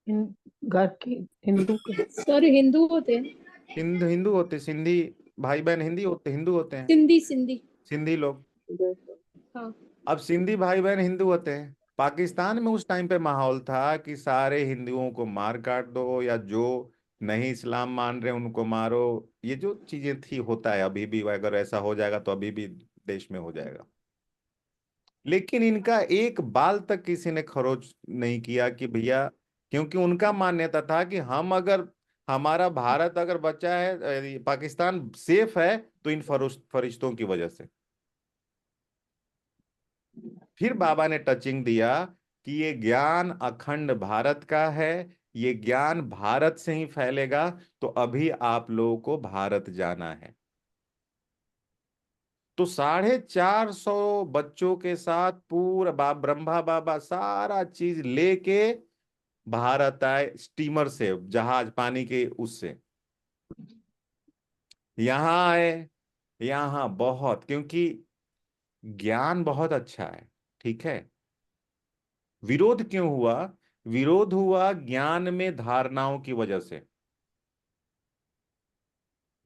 Speaker 3: घर के हिंदू के।
Speaker 5: सर हिंदू होते हैं।
Speaker 1: हिंदू हिंदू होते, सिंधी भाई बहन हिंदू होते हैं,
Speaker 5: सिंधी सिंधी।
Speaker 1: सिंधी लोग।
Speaker 5: हाँ।
Speaker 1: अब सिंधी भाई बहन हिंदू होते हैं। पाकिस्तान में उस टाइम पे माहौल था कि सारे हिंदुओं को मार काट दो, या जो नहीं इस्लाम मान रहे उनको मारो। ये जो चीजें थी, होता है अभी भी, अगर ऐसा हो जाएगा तो अभी भी देश में हो जाएगा। लेकिन इनका एक बाल तक किसी ने खरोच नहीं किया कि भैया, क्योंकि उनका मान्यता था कि हम अगर, हमारा भारत अगर बचा है, पाकिस्तान सेफ है, तो इन फरिश्तों की वजह से। फिर बाबा ने टचिंग दिया कि ये ज्ञान अखंड भारत का है, ये ज्ञान भारत से ही फैलेगा, तो अभी आप लोगों को भारत जाना है। तो 450 बच्चों के साथ पूरा ब्रह्मा बाबा सारा चीज लेके भारत आए, स्टीमर से, जहाज पानी के उससे यहाँ आए। यहाँ बहुत, क्योंकि ज्ञान बहुत अच्छा है, ठीक है। विरोध क्यों हुआ? विरोध हुआ ज्ञान में धारणाओं की वजह से।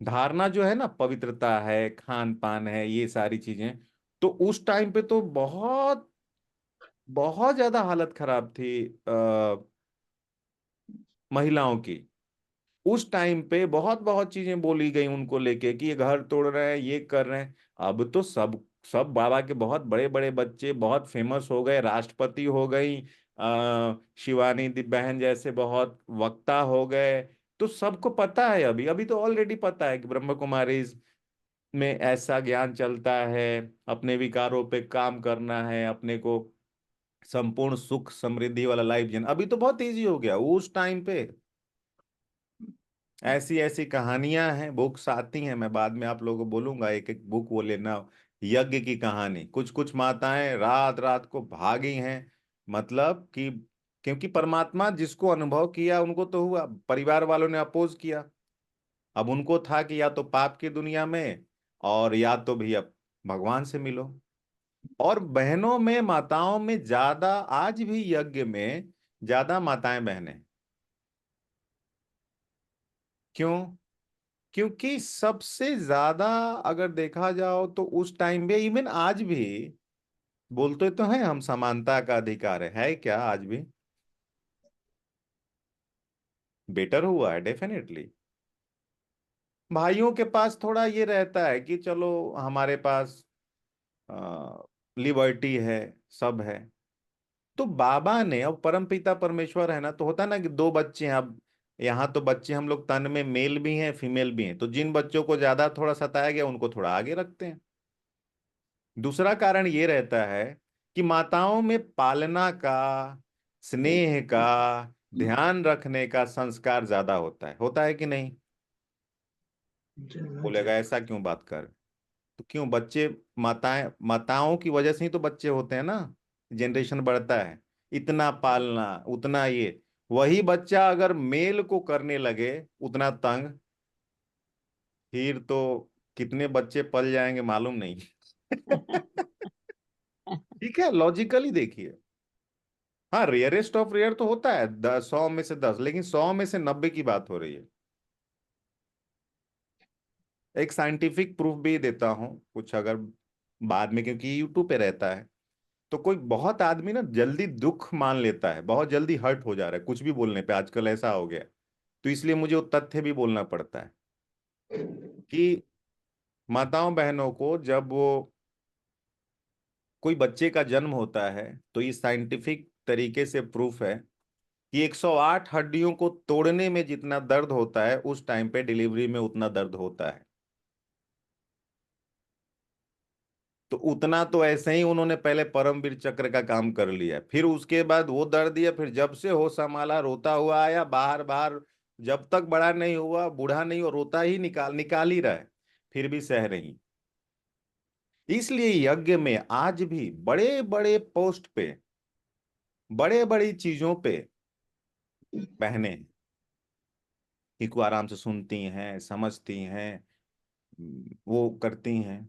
Speaker 1: धारणा जो है ना, पवित्रता है, खान पान है, ये सारी चीजें, तो उस टाइम पे तो बहुत बहुत ज्यादा हालत खराब थी महिलाओं की। उस टाइम पे बहुत बहुत चीजें बोली गई उनको लेके कि ये घर तोड़ रहे हैं, ये कर रहे हैं। अब तो सब सब बाबा के बहुत बड़े बड़े बच्चे बहुत फेमस हो गए, राष्ट्रपति हो गई, शिवानी दी बहन जैसे बहुत वक्ता हो गए। तो सबको पता है, अभी अभी तो ऑलरेडी पता है कि ब्रह्म कुमारी में ऐसा ज्ञान चलता है, अपने विकारों पे काम करना है, अपने को संपूर्ण सुख समृद्धि वाला लाइफ जीना। अभी तो बहुत इजी हो गया, उस टाइम पे ऐसी ऐसी कहानियां हैं, बुक्स आती हैं, मैं बाद में आप लोगों को बोलूंगा, एक एक बुक वो लेना। यज्ञ की कहानी, कुछ कुछ माताएं रात रात को भागी हैं, मतलब कि क्योंकि परमात्मा जिसको अनुभव किया उनको तो हुआ, परिवार वालों ने अपोज किया। अब उनको था कि या तो पाप की दुनिया में, और या तो भी अब भगवान से मिलो। और बहनों में, माताओं में ज्यादा, आज भी यज्ञ में ज्यादा माताएं बहनें। क्यों? क्योंकि सबसे ज्यादा अगर देखा जाओ तो उस टाइम पे, इवन आज भी बोलते तो हैं हम समानता का अधिकार है क्या आज भी? बेटर हुआ है डेफिनेटली। भाइयों के पास थोड़ा ये रहता है कि चलो हमारे पास लिबर्टी है, सब है। तो बाबा ने, अब परम पिता परमेश्वर है ना, तो होता ना कि दो बच्चे हैं। अब यहाँ तो बच्चे हम लोग तन में मेल भी हैं फीमेल भी हैं, तो जिन बच्चों को ज्यादा थोड़ा सताया गया उनको थोड़ा आगे रखते हैं। दूसरा कारण ये रहता है कि माताओं में पालना का, स्नेह का, ध्यान रखने का संस्कार ज्यादा होता है कि नहीं?
Speaker 2: जरूर
Speaker 1: बोलेगा ऐसा क्यों बात कर? तो क्यों बच्चे, माताओं की वजह से ही तो बच्चे होते हैं ना, जनरेशन बढ़ता है। इतना पालना, उतना ये, वही बच्चा अगर मेल को करने लगे उतना तंग, फिर तो कितने बच्चे पल जाएंगे मालूम नहीं। ठीक है, लॉजिकली देखिए। हाँ, रेयरेस्ट ऑफ रेयर तो होता है 100 में से 10, लेकिन 100 में से 90 की बात हो रही है। एक साइंटिफिक प्रूफ भी देता हूं कुछ, अगर बाद में, क्योंकि यूट्यूब पे रहता है। तो कोई बहुत आदमी ना जल्दी दुख मान लेता है, बहुत जल्दी हर्ट हो जा रहा है कुछ भी बोलने पे, आजकल ऐसा हो गया। तो इसलिए मुझे वो तथ्य भी बोलना पड़ता है कि माताओं बहनों को जब वो कोई बच्चे का जन्म होता है, तो ये साइंटिफिक तरीके से प्रूफ है कि 108 हड्डियों को तोड़ने में जितना दर्द होता है, उस टाइम पे डिलीवरी में उतना दर्द होता है। तो उतना तो ऐसे ही उन्होंने पहले परमवीर चक्र का काम कर लिया, फिर उसके बाद वो दर्द दिया, फिर जब से होश संभाला रोता हुआ आया बाहर बाहर। जब तक बड़ा नहीं हुआ, बूढ़ा नहीं हुआ, रोता ही निकाल निकाल ही रहा है, फिर भी सह रही। इसलिए यज्ञ में आज भी बड़े बड़े पोस्ट पे, बड़े बड़ी चीजों पे बहने को आराम से सुनती हैं, समझती हैं, वो करती हैं,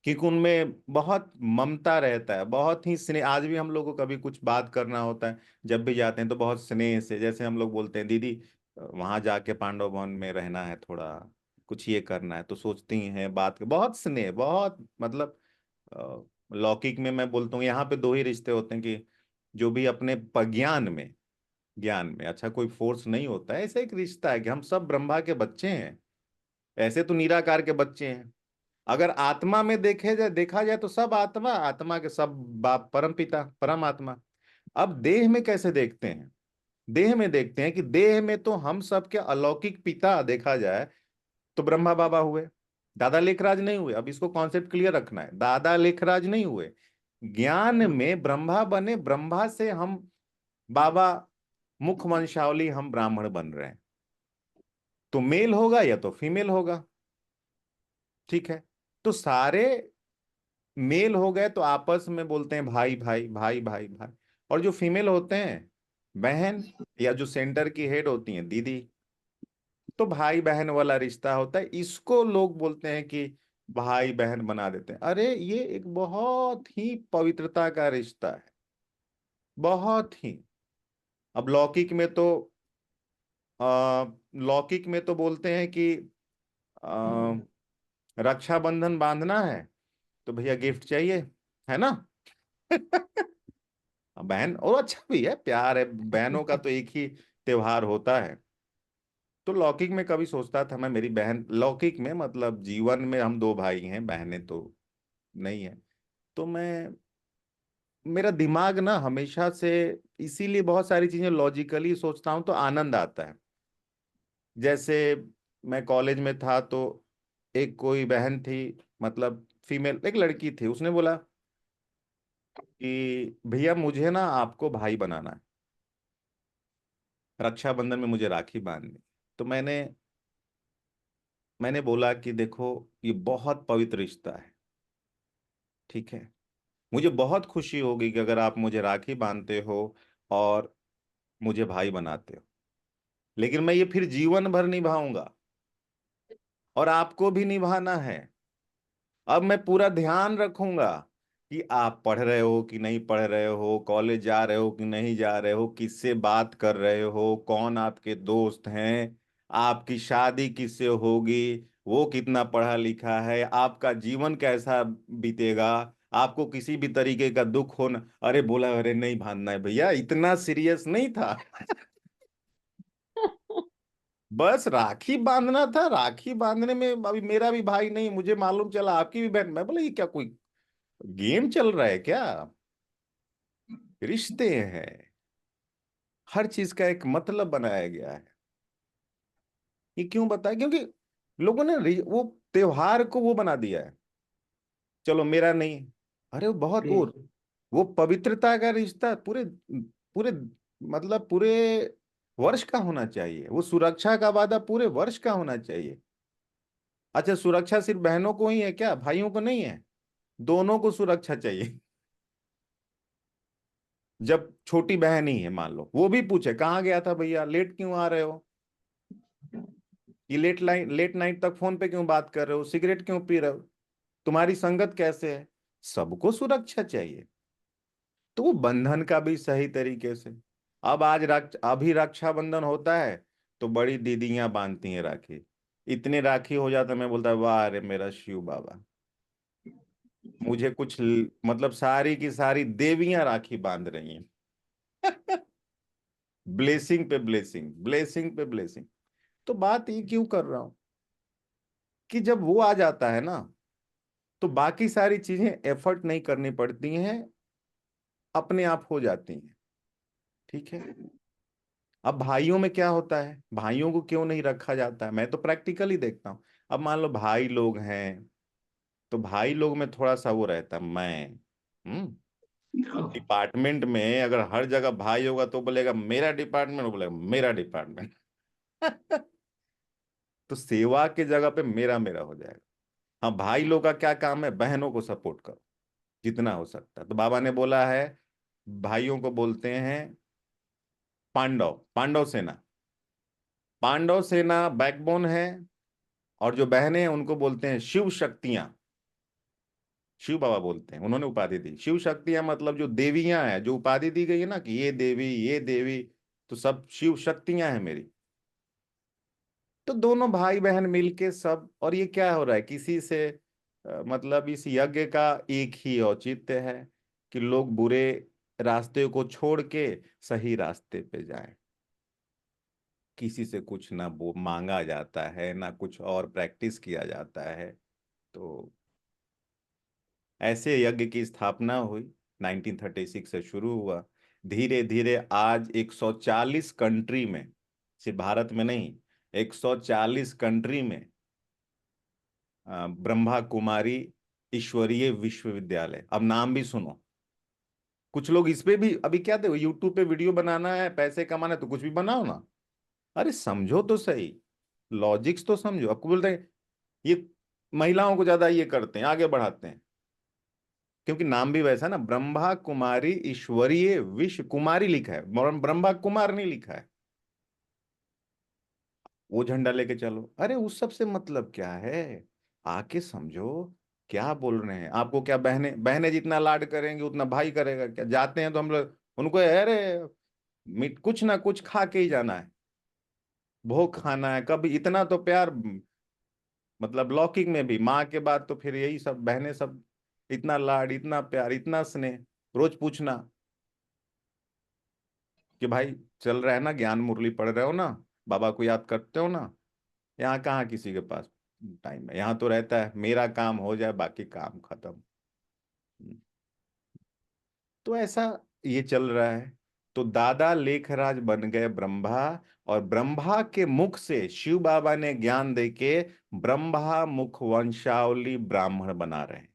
Speaker 1: क्योंकि उनमें बहुत ममता रहता है, बहुत ही स्नेह। आज भी हम लोग को कभी कुछ बात करना होता है, जब भी जाते हैं तो बहुत स्नेह से, जैसे हम लोग बोलते हैं दीदी वहां जाके पांडव भवन में रहना है, थोड़ा कुछ ये करना है, तो सोचती हैं बात के, बहुत स्नेह, बहुत मतलब लौकिक में मैं बोलता हूँ यहाँ पे दो ही रिश्ते होते हैं कि जो भी अपने ज्ञान में अच्छा कोई फोर्स नहीं होता है, ऐसा एक रिश्ता है कि हम सब ब्रह्मा के बच्चे हैं। ऐसे तो निराकार के बच्चे हैं। अगर आत्मा में देखा जाए तो सब आत्मा, आत्मा के सब बाप परम पिता परम आत्मा। अब देह में कैसे देखते हैं? देह में देखते हैं कि देह में तो हम सब के अलौकिक पिता देखा जाए तो ब्रह्मा बाबा हुए, दादा लेखराज नहीं हुए। अब इसको कॉन्सेप्ट क्लियर रखना है, दादा लेखराज नहीं हुए। ज्ञान में ब्रह्मा बने, ब्रह्मा से हम बाबा मुख वंशावली, हम ब्राह्मण बन रहे हैं। तो मेल होगा या तो फीमेल होगा। ठीक है, तो सारे मेल हो गए तो आपस में बोलते हैं भाई भाई भाई भाई भाई। और जो फीमेल होते हैं बहन, या जो सेंटर की हेड होती हैं दीदी, तो भाई बहन वाला रिश्ता होता है। इसको लोग बोलते हैं कि भाई बहन बना देते हैं। अरे ये एक बहुत ही पवित्रता का रिश्ता है, बहुत ही। अब लौकिक में तो बोलते हैं कि आ, रक्षाबंधन बांधना है तो भैया गिफ्ट चाहिए, है ना? बहन, और अच्छा भी है, प्यार है, बहनों का तो एक ही त्योहार होता है। तो लौकिक में कभी सोचता था मैं, मेरी बहन, लौकिक में मतलब जीवन में हम दो भाई हैं, बहनें तो नहीं है। तो मेरा दिमाग ना हमेशा से, इसीलिए बहुत सारी चीजें लॉजिकली सोचता हूं तो आनंद आता है। जैसे मैं कॉलेज में था तो एक कोई बहन थी, मतलब फीमेल एक लड़की थी, उसने बोला कि भैया मुझे ना आपको भाई बनाना है, रक्षाबंधन में मुझे राखी बांधनी। तो मैंने बोला कि देखो ये बहुत पवित्र रिश्ता है, ठीक है, मुझे बहुत खुशी होगी कि अगर आप मुझे राखी बांधते हो और मुझे भाई बनाते हो, लेकिन मैं ये फिर जीवन भर निभाऊंगा और आपको भी निभाना है। अब मैं पूरा ध्यान रखूंगा कि आप पढ़ रहे हो कि नहीं पढ़ रहे हो, कॉलेज जा रहे हो कि नहीं जा रहे हो, किससे बात कर रहे हो, कौन आपके दोस्त हैं, आपकी शादी किससे होगी, वो कितना पढ़ा लिखा है, आपका जीवन कैसा बीतेगा, आपको किसी भी तरीके का दुख हो ना। अरे बोला, अरे नहीं बांधना है भैया, इतना सीरियस नहीं था। बस राखी बांधना था। राखी बांधने में अभी मेरा भी भाई नहीं, मुझे मालूम चला आपकी भी बहन। मैं बोला ये क्या कोई गेम चल रहा है क्या? रिश्ते हैं, हर चीज का एक मतलब बनाया गया है। ये क्यों बताया? क्योंकि लोगों ने वो त्योहार को वो बना दिया है। चलो मेरा नहीं, अरे वो बहुत वो पवित्रता का रिश्ता पूरे पूरे मतलब पूरे वर्ष का होना चाहिए। वो सुरक्षा का वादा पूरे वर्ष का होना चाहिए। अच्छा, सुरक्षा सिर्फ बहनों को ही है क्या, भाइयों को नहीं है? दोनों को सुरक्षा चाहिए। जब छोटी बहन ही है मान लो, वो भी पूछे कहाँ गया था भैया, लेट क्यों आ रहे हो, ये लेट नाइट तक फोन पे क्यों बात कर रहे हो, सिगरेट क्यों पी रहे हो, तुम्हारी संगत कैसे है, सबको सुरक्षा चाहिए। तो वो बंधन का भी सही तरीके से। अब अभी रक्षाबंधन होता है तो बड़ी दीदियां बांधती हैं राखी। इतने राखी हो जाता, मैं बोलता वाह रे मेरा शिव बाबा। मुझे मतलब सारी की सारी देवियां राखी बांध रही हैं। ब्लेसिंग पे ब्लेसिंग, ब्लेसिंग पे ब्लेसिंग। तो बात ये क्यों कर रहा हूं कि जब वो आ जाता है ना, तो बाकी सारी चीजें एफर्ट नहीं करनी पड़ती हैं, अपने आप हो जाती हैं। ठीक है। अब भाइयों में क्या होता है, भाइयों को क्यों नहीं रखा जाता है? मैं तो प्रैक्टिकली देखता हूं। अब मान लो भाई लोग हैं, तो भाई लोग में थोड़ा सा वो रहता है। मैं डिपार्टमेंट में अगर हर जगह भाई होगा तो बोलेगा मेरा डिपार्टमेंट, वो बोलेगा मेरा डिपार्टमेंट। तो सेवा के जगह पे मेरा मेरा हो जाएगा। हाँ, भाई लोग का क्या काम है, बहनों को सपोर्ट करो जितना हो सकता है। तो बाबा ने बोला है, भाइयों को बोलते हैं पांडव, पांडव सेना। पांडव सेना बैकबोन है, और जो बहनें हैं उनको बोलते हैं शिव शक्तियां। शिव बाबा बोलते हैं, उन्होंने उपाधि दी शिव शक्तियां, मतलब जो देवियां हैं, जो उपाधि दी गई है ना कि ये देवी ये देवी, तो सब शिव शक्तियां हैं मेरी। तो दोनों भाई बहन मिलके सब, और ये क्या हो रहा है किसी से मतलब इस यज्ञ का एक ही औचित्य है कि लोग बुरे रास्ते को छोड़ के सही रास्ते पे जाएं। किसी से कुछ ना वो मांगा जाता है, ना कुछ और प्रैक्टिस किया जाता है। तो ऐसे यज्ञ की स्थापना हुई, 1936 से शुरू हुआ। धीरे धीरे आज 140 कंट्री में, सिर्फ भारत में नहीं, 140 कंट्री में ब्रह्मा कुमारी ईश्वरीय विश्वविद्यालय। अब नाम भी सुनो। कुछ लोग इस पे भी अभी क्या थे, यूट्यूब पे वीडियो बनाना है, पैसे कमाना है, तो कुछ भी बनाओ ना। अरे समझो तो सही, लॉजिक्स तो समझो। आपको बोलते हैं ये महिलाओं को ज्यादा ये करते हैं, आगे बढ़ाते हैं, क्योंकि नाम भी वैसा है ना, ब्रह्मा कुमारी ईश्वरीय विश्व, कुमारी लिखा है, ब्रह्मा कुमार नहीं लिखा है। वो झंडा लेके चलो। अरे उस सब से मतलब क्या है, आके समझो क्या बोल रहे हैं। आपको क्या, बहने बहनें जितना लाड करेंगे उतना भाई करेगा क्या? जाते हैं तो हम लोग उनको अरे मीट कुछ ना कुछ खा के ही जाना है, भोग खाना है। कभी इतना तो प्यार, मतलब लौकिक में भी माँ के बाद तो फिर यही सब बहनें सब, इतना लाड इतना प्यार इतना स्नेह, रोज पूछना कि भाई चल रहा है ना, ज्ञान मुरली पढ़ रहे हो ना, बाबा को याद करते हो ना। यहाँ कहाँ किसी के पास टाइम है, यहाँ तो रहता है मेरा काम हो जाए बाकी काम खत्म। तो ऐसा ये चल रहा है। तो दादा लेखराज बन गए ब्रह्मा, और ब्रह्मा के मुख से शिव बाबा ने ज्ञान देके ब्रह्मा मुख वंशावली ब्राह्मण बना रहे हैं।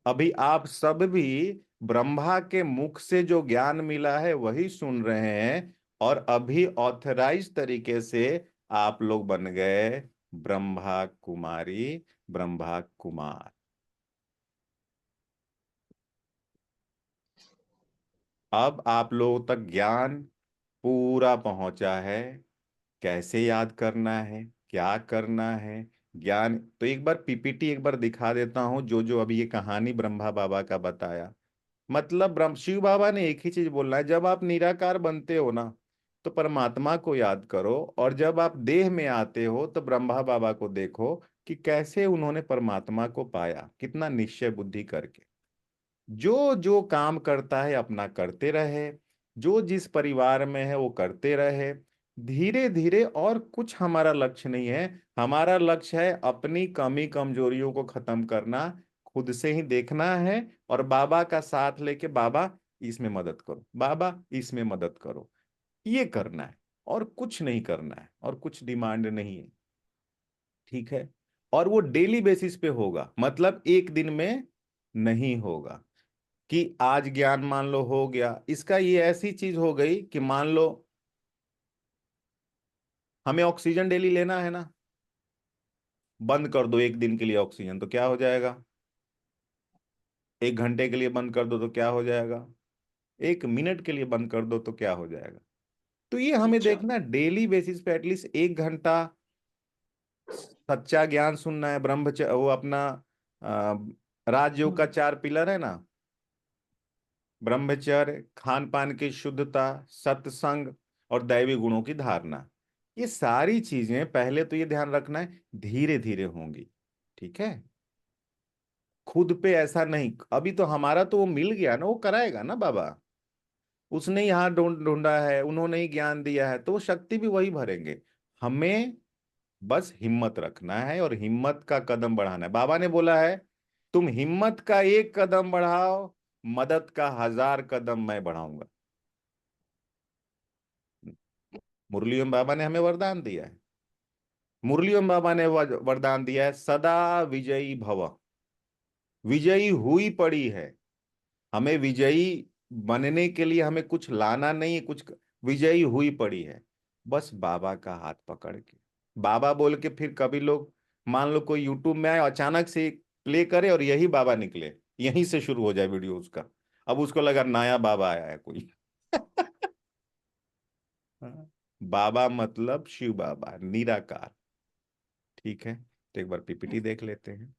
Speaker 1: अभी आप सब भी ब्रह्मा के मुख से जो ज्ञान मिला है वही सुन रहे हैं, और अभी ऑथराइज तरीके से आप लोग बन गए ब्रह्मा कुमारी, ब्रह्मा कुमार। अब आप लोगों तक ज्ञान पूरा पहुंचा है, कैसे याद करना है, क्या करना है, ज्ञान तो एक बार पीपीटी एक बार दिखा देता हूं, जो जो अभी ये कहानी ब्रह्मा बाबा का बताया। मतलब ब्रह्म शिव बाबा ने एक ही चीज बोलना है, जब आप निराकार बनते हो ना तो परमात्मा को याद करो, और जब आप देह में आते हो तो ब्रह्मा बाबा को देखो कि कैसे उन्होंने परमात्मा को पाया, कितना निश्चय बुद्धि करके। जो जो काम करता है अपना करते रहे, जो जिस परिवार में है वो करते रहे धीरे धीरे, और कुछ हमारा लक्ष्य नहीं है। हमारा लक्ष्य है अपनी कमी कमजोरियों को खत्म करना, खुद से ही देखना है, और बाबा का साथ लेके बाबा इसमें मदद करो, बाबा इसमें मदद करो, ये करना है, और कुछ नहीं करना है, और कुछ डिमांड नहीं है। ठीक है। और वो डेली बेसिस पे होगा, मतलब एक दिन में नहीं होगा कि आज ज्ञान मान लो हो गया। इसका ये ऐसी चीज हो गई कि मान लो हमें ऑक्सीजन डेली लेना है ना, बंद कर दो एक दिन के लिए ऑक्सीजन तो क्या हो जाएगा, 1 घंटे के लिए बंद कर दो तो क्या हो जाएगा, 1 मिनट के लिए बंद कर दो तो क्या हो जाएगा। तो ये हमें
Speaker 2: अच्छा।
Speaker 1: देखना डेली बेसिस पे एटलीस्ट 1 घंटा सच्चा ज्ञान सुनना है। वो अपना अ, राजयोग का 4 पिलर है ना, ब्रह्मचर्य, खान पान की शुद्धता, सत्संग और दैवी गुणों की धारणा। ये सारी चीजें पहले तो ये ध्यान रखना है धीरे धीरे होंगी। ठीक है। खुद पे ऐसा नहीं, अभी तो हमारा तो वो मिल गया ना, वो कराएगा ना बाबा, उसने यहाँ ढूंढा है, उन्होंने ही ज्ञान दिया है, तो वो शक्ति भी वही भरेंगे। हमें बस हिम्मत रखना है और हिम्मत का कदम बढ़ाना है। बाबा ने बोला है तुम हिम्मत का 1 कदम बढ़ाओ, मदद का 1000 कदम मैं बढ़ाऊंगा। मुरलियम बाबा ने हमें वरदान दिया है, मुरलियम बाबा ने वरदान दिया है सदा विजयी भव। विजयी हुई पड़ी है, हमें विजयी बनने के लिए हमें कुछ लाना नहीं है, कुछ विजयी हुई पड़ी है, बस बाबा का हाथ पकड़ के। बाबा बोल के फिर कभी लोग, मान लो कोई यूट्यूब में आए अचानक से प्ले करे और यही बाबा निकले, यहीं से शुरू हो जाए वीडियो उसका, अब उसको लगा नया बाबा आया है कोई। बाबा मतलब शिव बाबा निराकार। ठीक है, तो एक बार पीपीटी देख लेते हैं।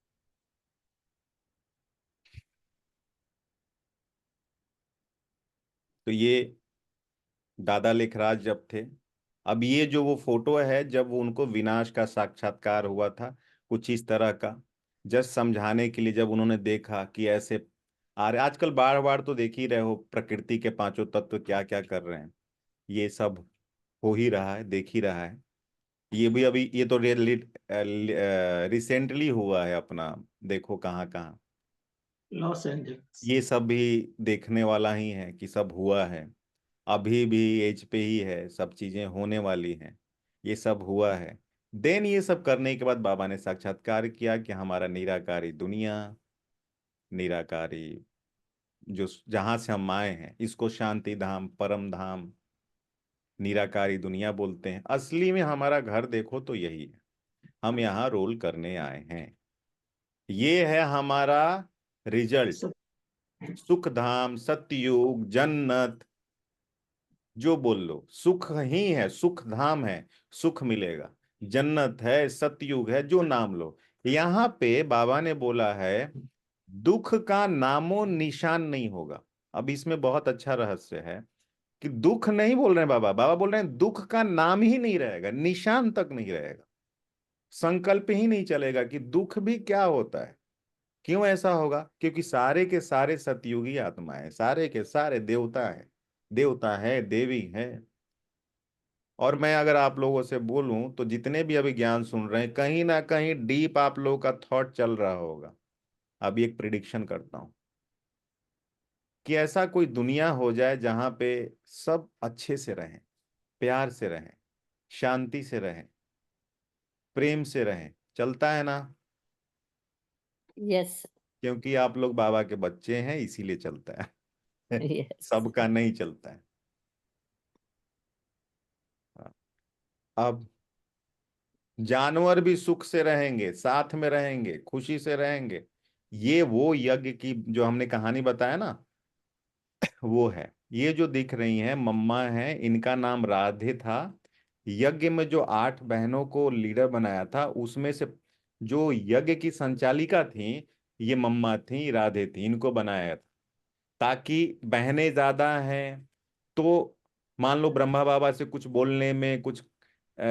Speaker 1: तो ये दादा लेखराज जब थे, अब ये जो वो फोटो है जब वो उनको विनाश का साक्षात्कार हुआ था, कुछ इस तरह का, जस्ट समझाने के लिए, जब उन्होंने देखा कि ऐसे आ रहे, आजकल बार बार तो देख ही रहे हो प्रकृति के 5 तत्व क्या क्या कर रहे हैं, ये सब हो ही रहा है, देख ही रहा है। ये भी अभी ये तो रिसेंटली हुआ है अपना, देखो कहाँ कहाँ,
Speaker 2: लॉस एंजल्स।
Speaker 1: ये सब भी देखने वाला ही है कि सब हुआ है, अभी भी एज पे ही है, सब चीजें होने वाली हैं, ये सब हुआ है। देन ये सब करने के बाद बाबा ने साक्षात्कार किया कि हमारा निराकारी दुनिया, निराकारी जो जहां से हम आए हैं इसको शांति धाम परम धाम निराकारी दुनिया बोलते हैं। असली में हमारा घर देखो तो यही है, हम यहाँ रोल करने आए हैं, ये है हमारा रिजल्ट।
Speaker 2: सब।
Speaker 1: सुख धाम, सतयुग, जन्नत, जो बोल लो सुख ही है, सुख धाम है, सुख मिलेगा, जन्नत है, सतयुग है, जो नाम लो। यहाँ पे बाबा ने बोला है दुख का नामो निशान नहीं होगा। अब इसमें बहुत अच्छा रहस्य है कि दुख नहीं बोल रहे हैं बाबा, बाबा बोल रहे हैं दुख का नाम ही नहीं रहेगा, निशान तक नहीं रहेगा, संकल्प ही नहीं चलेगा कि दुख भी क्या होता है। क्यों ऐसा होगा? क्योंकि सारे के सारे सतयुगी आत्माएं, सारे के सारे देवता हैं, देवता है, देवी है। और मैं अगर आप लोगों से बोलूं तो जितने भी अभी ज्ञान सुन रहे हैं कहीं ना कहीं डीप आप लोगों का थॉट चल रहा होगा। अभी एक प्रिडिक्शन करता हूं कि ऐसा कोई दुनिया हो जाए जहां पे सब अच्छे से रहें, प्यार से रहें, शांति से रहें, प्रेम से रहें, चलता है ना?
Speaker 6: यस।
Speaker 1: क्योंकि आप लोग बाबा के बच्चे हैं इसीलिए चलता है।
Speaker 6: यस।
Speaker 1: सबका नहीं चलता है। अब जानवर भी सुख से रहेंगे, साथ में रहेंगे, खुशी से रहेंगे, ये वो यज्ञ की जो हमने कहानी बताया ना, वो है। ये जो दिख रही हैं मम्मा हैं, इनका नाम राधे था। यज्ञ में जो 8 बहनों को लीडर बनाया था उसमें से जो यज्ञ की संचालिका थी, ये मम्मा थी, राधे थी, इनको बनाया था ताकि बहनें ज्यादा हैं तो मान लो ब्रह्मा बाबा से कुछ बोलने में, कुछ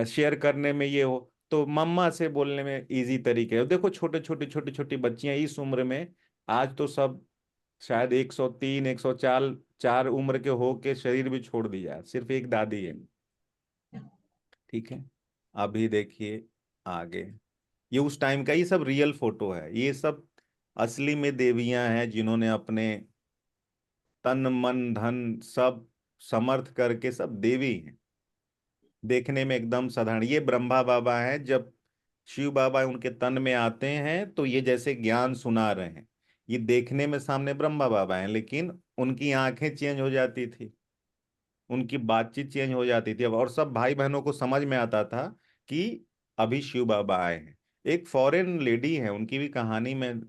Speaker 1: शेयर करने में ये हो, तो मम्मा से बोलने में इजी तरीके है। देखो छोटे छोटे छोटी छोटी बच्चियां इस उम्र में, आज तो सब शायद 103 104 4 उम्र के हो के शरीर भी छोड़ दिया, सिर्फ एक दादी है। ठीक है, अभी देखिए आगे, ये उस टाइम का, ये सब रियल फोटो है, ये सब असली में देवियां हैं जिन्होंने अपने तन मन धन सब समर्थ करके, सब देवी हैं, देखने में एकदम साधारण। ये ब्रह्मा बाबा हैं, जब शिव बाबा उनके तन में आते हैं तो ये जैसे ज्ञान सुना रहे हैं, ये देखने में सामने ब्रह्मा बाबा हैं, लेकिन उनकी आंखें चेंज हो जाती थी, उनकी बातचीत चेंज हो जाती थी, और सब भाई बहनों को समझ में आता था कि अभी शिव बाबा आए हैं। एक फॉरेन लेडी है, उनकी भी कहानी मैं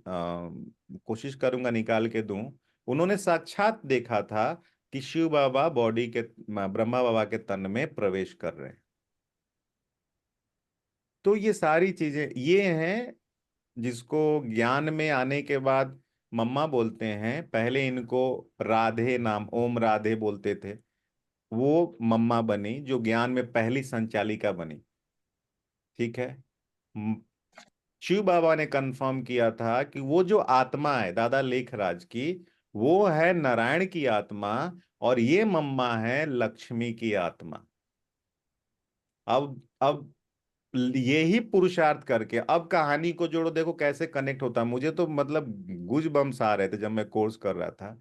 Speaker 1: कोशिश करूंगा निकाल के दूं। उन्होंने साक्षात देखा था कि शिव बाबा बॉडी के, ब्रह्मा बाबा के तन में प्रवेश कर रहे हैं। तो ये सारी चीजें ये हैं जिसको ज्ञान में आने के बाद मम्मा बोलते हैं। पहले इनको राधे नाम, ओम राधे बोलते थे, वो मम्मा बनी जो ज्ञान में पहली संचालिका बनी। ठीक है, म- शिव बाबा ने कंफर्म किया था कि वो जो आत्मा है दादा लेखराज की, वो है नारायण की आत्मा, और ये मम्मा है लक्ष्मी की आत्मा। अब ये ही पुरुषार्थ करके अब कहानी को जोड़ो, देखो कैसे कनेक्ट होता है। मुझे तो मतलब गूज बम्स आ रहे थे जब मैं कोर्स कर रहा था।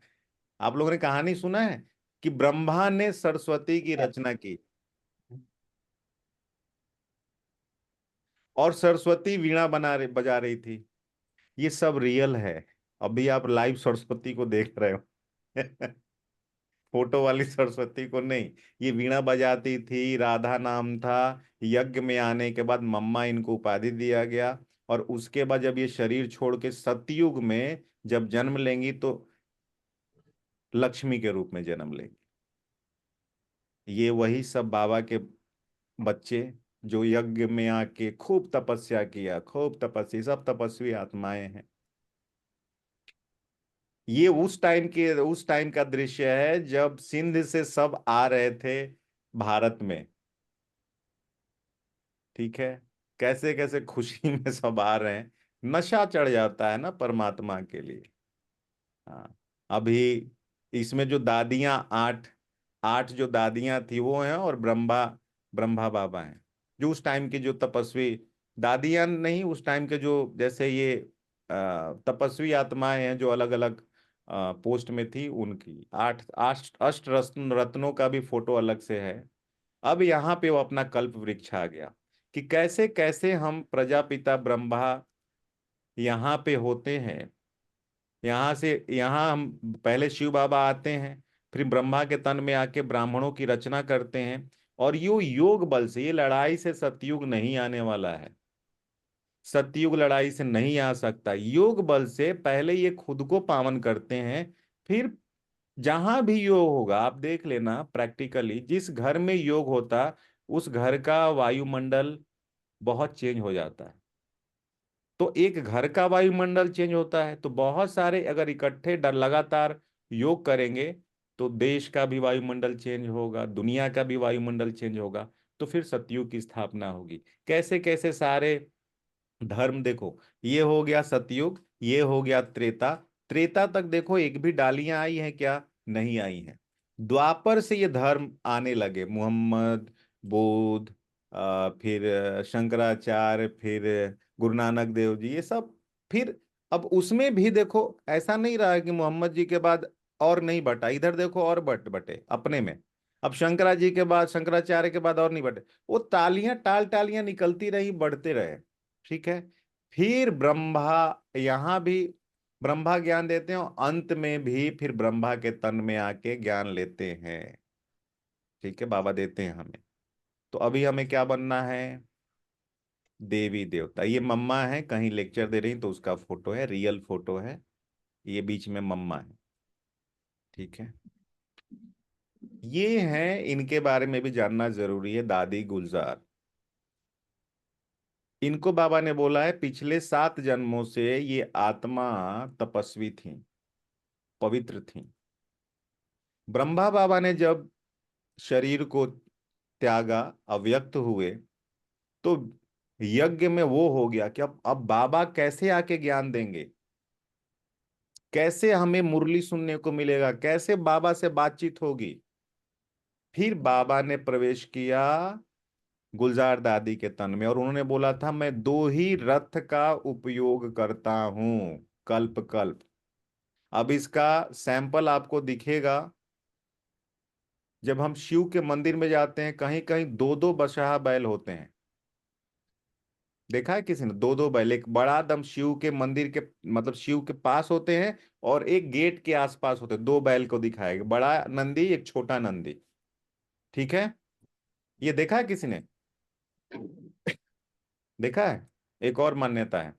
Speaker 1: आप लोगों ने कहानी सुना है कि ब्रह्मा ने सरस्वती की रचना की और सरस्वती वीणा बजा रही थी। ये सब रियल है। अभी आप लाइव सरस्वती को देख रहे हो फोटो वाली सरस्वती को नहीं। ये वीणा बजाती थी, राधा नाम था। यज्ञ में आने के बाद मम्मा इनको उपाधि दिया गया, और उसके बाद जब ये शरीर छोड़ के सतयुग में जब जन्म लेंगी तो लक्ष्मी के रूप में जन्म लेंगी। ये वही सब बाबा के बच्चे जो यज्ञ में आके खूब तपस्या किया, खूब तपस्या, सब तपस्वी आत्माएं हैं। ये उस टाइम का दृश्य है जब सिंध से सब आ रहे थे भारत में। ठीक है, कैसे कैसे खुशी में सब आ रहे हैं। नशा चढ़ जाता है ना परमात्मा के लिए। हाँ, अभी इसमें जो दादियां, आठ आठ जो दादियां थी वो हैं, और ब्रह्मा ब्रह्मा बाबा हैं, जो उस टाइम के जो तपस्वी, दादियां नहीं, उस टाइम के जो जैसे ये तपस्वी आत्माएं हैं जो अलग अलग पोस्ट में थी, उनकी आठ अष्ट अष्ट रत्नों का भी फोटो अलग से है। अब यहाँ पे वो अपना कल्प वृक्ष आ गया कि कैसे कैसे हम प्रजापिता ब्रह्मा यहाँ पे होते हैं। यहाँ से यहाँ हम पहले शिव बाबा आते हैं, फिर ब्रह्मा के तन में आके ब्राह्मणों की रचना करते हैं, और यो योग बल से, ये लड़ाई से सतयुग नहीं आने वाला है, सतयुग लड़ाई से नहीं आ सकता। योग बल से पहले ये खुद को पावन करते हैं, फिर जहां भी योग होगा आप देख लेना प्रैक्टिकली, जिस घर में योग होता उस घर का वायुमंडल बहुत चेंज हो जाता है। तो एक घर का वायुमंडल चेंज होता है तो बहुत सारे अगर इकट्ठे लगातार योग करेंगे तो देश का भी वायुमंडल चेंज होगा, दुनिया का भी वायुमंडल चेंज होगा, तो फिर सतयुग की स्थापना होगी। कैसे कैसे सारे धर्म देखो, ये हो गया सतयुग, ये हो गया त्रेता। त्रेता तक देखो एक भी डालियां आई हैं क्या? नहीं आई हैं। द्वापर से ये धर्म आने लगे, मोहम्मद, बुद्ध, फिर शंकराचार्य, फिर गुरु नानक देव जी, ये सब। फिर अब उसमें भी देखो ऐसा नहीं रहा कि मोहम्मद जी के बाद और नहीं बटा, इधर देखो और बटे अपने में। अब शंकरा जी के बाद, शंकराचार्य के बाद और नहीं बटे, वो तालियां टाल टालियां निकलती रही, बढ़ते रहे। ठीक है, फिर ब्रह्मा, यहां भी ब्रह्मा ज्ञान देते हैं, और अंत में भी फिर ब्रह्मा के तन में आके ज्ञान लेते हैं। ठीक है, बाबा देते हैं हमें। तो अभी हमें क्या बनना है? देवी देवता। ये मम्मा है, कहीं लेक्चर दे रही तो उसका फोटो है, रियल फोटो है, ये बीच में मम्मा है। ठीक है, ये हैं, इनके बारे में भी जानना जरूरी है। दादी गुलजार, इनको बाबा ने बोला है पिछले 7 जन्मों से ये आत्मा तपस्वी थी, पवित्र थी। ब्रह्मा बाबा ने जब शरीर को त्यागा, अव्यक्त हुए, तो यज्ञ में वो हो गया कि अब बाबा कैसे आके ज्ञान देंगे, कैसे हमें मुरली सुनने को मिलेगा, कैसे बाबा से बातचीत होगी। फिर बाबा ने प्रवेश किया गुलजार दादी के तन में और उन्होंने बोला था मैं 2 ही रथ का उपयोग करता हूं, कल्प कल्प। अब इसका सैंपल आपको दिखेगा जब हम शिव के मंदिर में जाते हैं, कहीं कहीं 2-2 बसहा बैल होते हैं। देखा है किसी ने? 2-2 बैल, एक बड़ा दम शिव के मंदिर के मतलब शिव के पास होते हैं और एक गेट के आसपास होते हैं। 2 बैल को दिखाएगा, बड़ा नंदी, एक छोटा नंदी। ठीक है, ये देखा है किसी ने? देखा है? एक और मान्यता है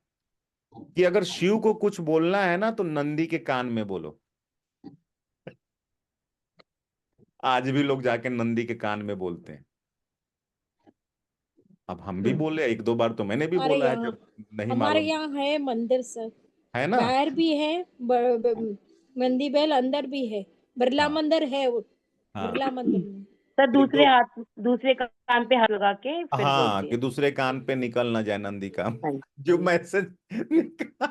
Speaker 1: कि अगर शिव को कुछ बोलना है ना तो नंदी के कान में बोलो। आज भी लोग जाके नंदी के कान में बोलते हैं। अब हम भी बोले, 1-2 बार तो मैंने भी
Speaker 5: हमारे
Speaker 1: बोला है
Speaker 5: यहाँ
Speaker 1: जब नहीं
Speaker 5: हमारे
Speaker 1: मालूम,
Speaker 5: यहाँ है मंदिर सर।
Speaker 1: है ना?
Speaker 5: बाहर भी है, नंदी बैल अंदर भी है। बिरला
Speaker 1: हाँ
Speaker 5: मंदिर है वो,
Speaker 1: हाँ,
Speaker 5: बिरला मंदिर में।
Speaker 6: सर
Speaker 1: 1-2,
Speaker 6: दूसरे कान पे हाथ लगा के फिर
Speaker 1: हाँ,
Speaker 6: बोलते
Speaker 1: कि
Speaker 6: हैं।
Speaker 1: दूसरे कान पे निकल ना जाए नंदी का
Speaker 6: हाँ
Speaker 1: जो
Speaker 6: जी।
Speaker 1: मैसेज निकला।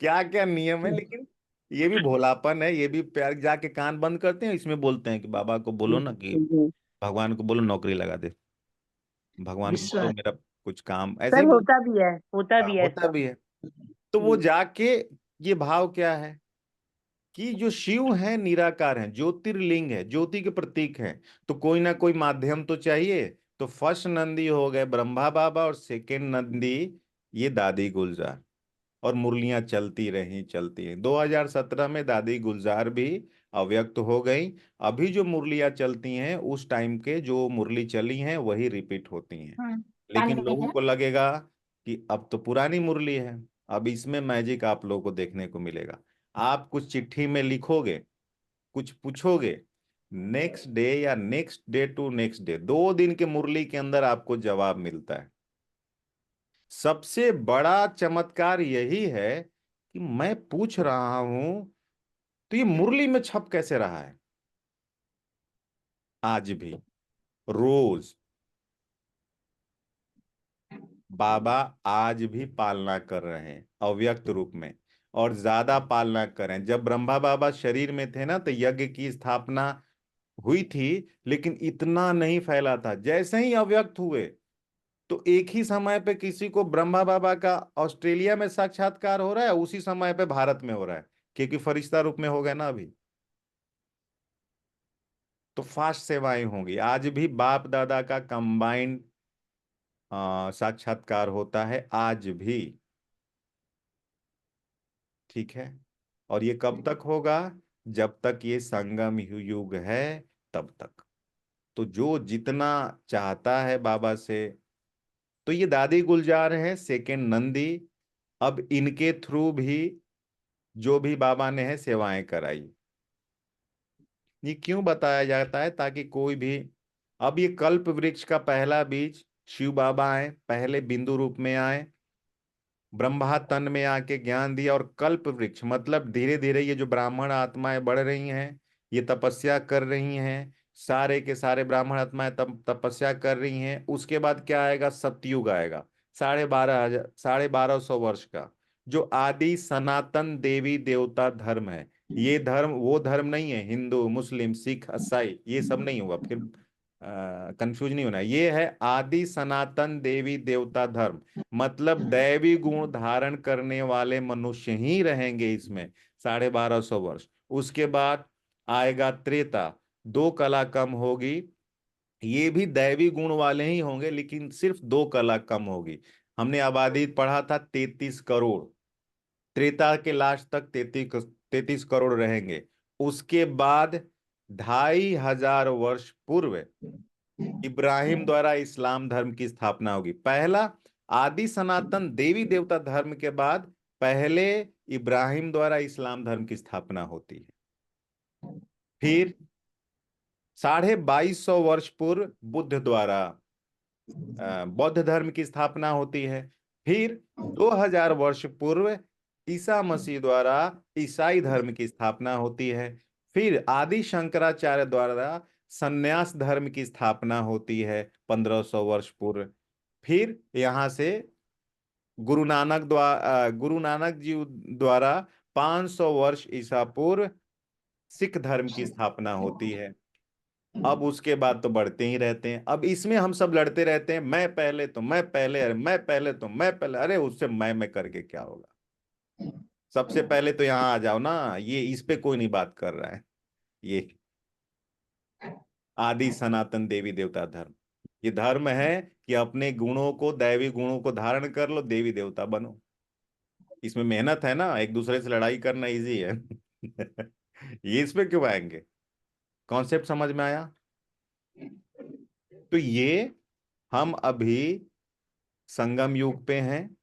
Speaker 1: क्या क्या नियम है, लेकिन ये भी भोलापन है, ये भी प्यार। जाके कान बंद करते हैं, इसमें बोलते हैं कि बाबा को बोलो ना कि
Speaker 6: जी।
Speaker 1: भगवान को बोलो नौकरी लगा दे, भगवान को बोलो
Speaker 2: विश्वास।
Speaker 1: मेरा कुछ काम, ऐसे
Speaker 6: सर
Speaker 1: ही बोल।
Speaker 6: होता भी है, होता
Speaker 1: हाँ,
Speaker 6: भी है
Speaker 1: होता
Speaker 6: ऐसा।
Speaker 1: भी है। तो वो जाके, ये भाव क्या है कि जो शिव है निराकार है, ज्योतिर्लिंग है, ज्योति के प्रतीक है, तो कोई ना कोई माध्यम तो चाहिए। तो फर्स्ट नंदी हो गए ब्रह्मा बाबा और सेकेंड नंदी ये दादी गुलजार। और मुरलियां चलती रही, चलती हैं। 2017 में दादी गुलजार भी अव्यक्त हो गई। अभी जो मुरलियां चलती हैं उस टाइम के जो मुरली चली हैं वही रिपीट होती हैं। लेकिन लोगों को लगेगा कि अब तो पुरानी मुरली है, अब इसमें मैजिक आप लोगों को देखने को मिलेगा। आप कुछ चिट्ठी में लिखोगे, कुछ पूछोगे, नेक्स्ट डे या next day to next day, 2 दिन के मुरली के अंदर आपको जवाब मिलता है। सबसे बड़ा चमत्कार यही है कि मैं पूछ रहा हूं तो ये मुरली में छप कैसे रहा है। आज भी रोज बाबा आज भी पालना कर रहे हैं अव्यक्त रूप में, और ज्यादा पालना करें। जब ब्रह्मा बाबा शरीर में थे ना तो यज्ञ की स्थापना हुई थी, लेकिन इतना नहीं फैला था। जैसे ही अव्यक्त हुए तो एक ही समय पे किसी को ब्रह्मा बाबा का ऑस्ट्रेलिया में साक्षात्कार हो रहा है, उसी समय पे भारत में हो रहा है, क्योंकि फरिश्ता रूप में हो गए ना अभी। तो फास्ट सेवाएं होंगी। आज भी बाप दादा का कंबाइंड साक्षात्कार होता है आज भी। ठीक है, और ये कब तक होगा? जब तक ये संगम युग है तब तक। तो जो जितना चाहता है बाबा से, तो ये दादी गुलजार है सेकेंड नंदी। अब इनके थ्रू भी जो भी बाबा ने है सेवाएं कराई। ये क्यों बताया जाता है? ताकि कोई भी, अब ये कल्प वृक्ष का पहला बीज शिव बाबा आए, पहले बिंदु रूप में आए, ब्रह्मा तन में आके ज्ञान दिया, और कल्प वृक्ष मतलब धीरे धीरे ये जो ब्राह्मण आत्माएं बढ़ रही हैं, ये तपस्या कर रही हैं, सारे के सारे ब्राह्मण आत्माएं तपस्या कर रही हैं। उसके बाद क्या आएगा? सतयुग आएगा, 12,500 वर्ष का, जो आदि सनातन देवी देवता धर्म है। ये धर्म वो धर्म नहीं है हिंदू मुस्लिम सिख ईसाई, ये सब नहीं होगा, फिर कंफ्यूज नहीं होना। ये है आदि सनातन देवी देवता धर्म, मतलब दैवी गुण धारण करने वाले मनुष्य ही रहेंगे इसमें 1250 वर्ष। उसके बाद आएगा त्रेता, 2 कला कम होगी। ये भी दैवी गुण वाले ही होंगे, लेकिन सिर्फ 2 कला कम होगी। हमने आबादी पढ़ा था 33 करोड़, त्रेता के लास्ट तक 33 करोड़ रहेंगे। उसके बाद 2,500 वर्ष पूर्व इब्राहिम द्वारा इस्लाम धर्म की स्थापना होगी। पहला आदि सनातन देवी देवता धर्म के बाद पहले इब्राहिम द्वारा इस्लाम धर्म की स्थापना होती है। फिर 2,250 वर्ष पूर्व बुद्ध द्वारा बौद्ध धर्म की स्थापना होती है। फिर 2000 वर्ष पूर्व ईसा मसीह द्वारा ईसाई धर्म की स्थापना होती है। फिर आदि शंकराचार्य द्वारा संन्यास धर्म की स्थापना होती है 1500 वर्ष पूर्व। फिर यहां से गुरु नानक जी द्वारा 500 वर्ष ईसा पूर्व सिख धर्म की स्थापना होती है। अब उसके बाद तो बढ़ते ही रहते हैं। अब इसमें हम सब लड़ते रहते हैं, मैं पहले तो मैं पहले, अरे मैं पहले तो मैं पहले, अरे उससे मैं करके क्या होगा। सबसे पहले तो यहाँ आ जाओ ना, ये इस पे कोई नहीं बात कर रहा है। ये आदि सनातन देवी देवता धर्म, ये धर्म है कि अपने गुणों को, दैवी गुणों को धारण कर लो, देवी देवता बनो। इसमें मेहनत है ना, एक दूसरे से लड़ाई करना इजी है। ये इसमें क्यों आएंगे। कॉन्सेप्ट समझ में आया। तो ये हम अभी संगम युग पे हैं,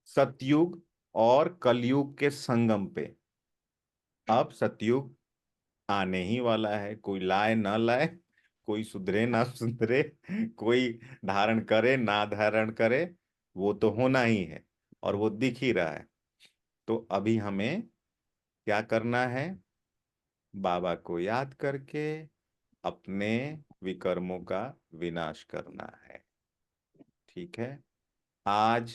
Speaker 1: सतयुग और कलयुग के संगम पे। अब सतयुग आने ही वाला है, कोई लाए ना लाए, कोई सुधरे ना सुधरे, कोई धारण करे ना धारण करे, वो तो होना ही है और वो दिख ही रहा है। तो अभी हमें क्या करना है, बाबा को याद करके अपने विकर्मों का विनाश करना है। ठीक है। आज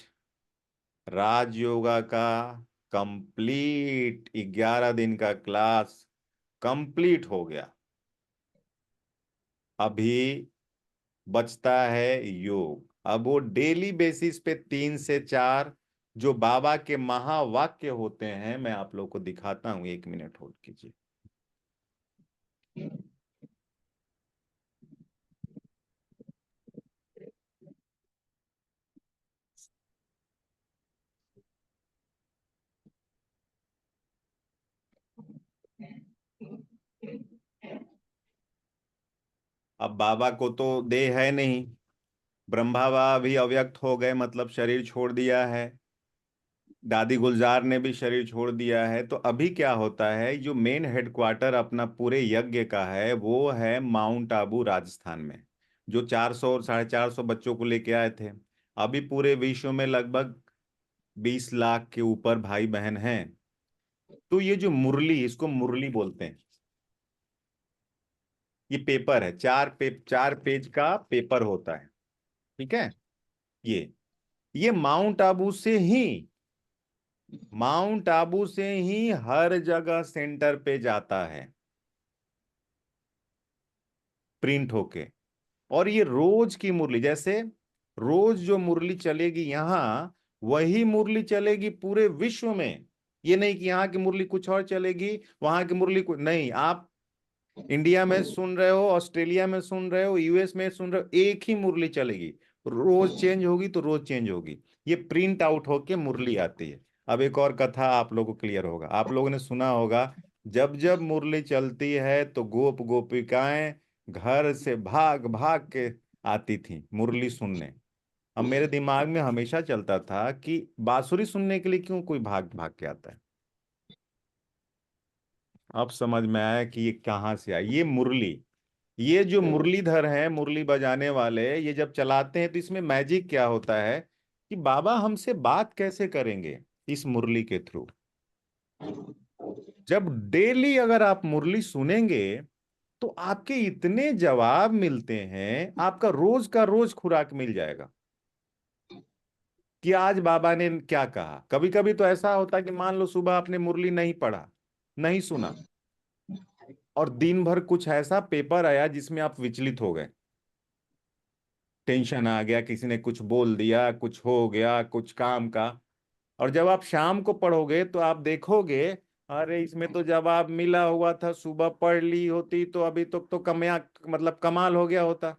Speaker 1: राजयोगा का कंप्लीट 11 दिन का क्लास कंप्लीट हो गया। अभी बचता है योग। अब वो डेली बेसिस पे 3 से 4 जो बाबा के महावाक्य होते हैं, मैं आप लोग को दिखाता हूं। 1 मिनट होल्ड कीजिए। अब बाबा को तो देह है नहीं, ब्रह्मा बाबा भी अव्यक्त हो गए, मतलब शरीर छोड़ दिया है। दादी गुलजार ने भी शरीर छोड़ दिया है। तो अभी क्या होता है, जो मेन हेडक्वार्टर अपना पूरे यज्ञ का है वो है माउंट आबू राजस्थान में, जो 400 और 450 बच्चों को लेके आए थे। अभी पूरे विश्व में लगभग 20 लाख के ऊपर भाई बहन हैं। तो ये जो मुरली, इसको मुरली बोलते हैं। ये पेपर है, 4 पेज का पेपर होता है। ठीक है। ये माउंट आबू से ही, माउंट आबू से ही हर जगह सेंटर पे जाता है प्रिंट होके। और ये रोज की मुरली, जैसे रोज जो मुरली चलेगी यहां, वही मुरली चलेगी पूरे विश्व में। ये नहीं कि यहाँ की मुरली कुछ और चलेगी, वहां की मुरली कुछ नहीं। आप इंडिया में सुन रहे हो, ऑस्ट्रेलिया में सुन रहे हो, यूएस में सुन रहे हो, एक ही मुरली चलेगी। रोज चेंज होगी तो रोज चेंज होगी। ये प्रिंट आउट होके मुरली आती है। अब एक और कथा आप लोगों को क्लियर होगा, आप लोगों ने सुना होगा, जब जब मुरली चलती है तो गोप गोपिकाएं घर से भाग भाग के आती थी मुरली सुनने। अब मेरे दिमाग में हमेशा चलता था कि बांसुरी सुनने के लिए क्यों कोई भाग भाग के आता है। अब समझ में आया कि ये कहाँ से आई ये मुरली। ये जो मुरलीधर है, मुरली बजाने वाले, ये जब चलाते हैं तो इसमें मैजिक क्या होता है कि बाबा हमसे बात कैसे करेंगे इस मुरली के थ्रू। जब डेली अगर आप मुरली सुनेंगे तो आपके इतने जवाब मिलते हैं, आपका रोज का रोज खुराक मिल जाएगा कि आज बाबा ने क्या कहा। कभी कभी तो ऐसा होता है कि मान लो सुबह आपने मुरली नहीं पढ़ा, नहीं सुना, और दिन भर कुछ ऐसा पेपर आया जिसमें आप विचलित हो गए, टेंशन आ गया, किसी ने कुछ बोल दिया, कुछ हो गया, कुछ काम का। और जब आप शाम को पढ़ोगे तो आप देखोगे, अरे इसमें तो जवाब मिला हुआ था, सुबह पढ़ ली होती तो अभी तक तो कमया मतलब कमाल हो गया होता।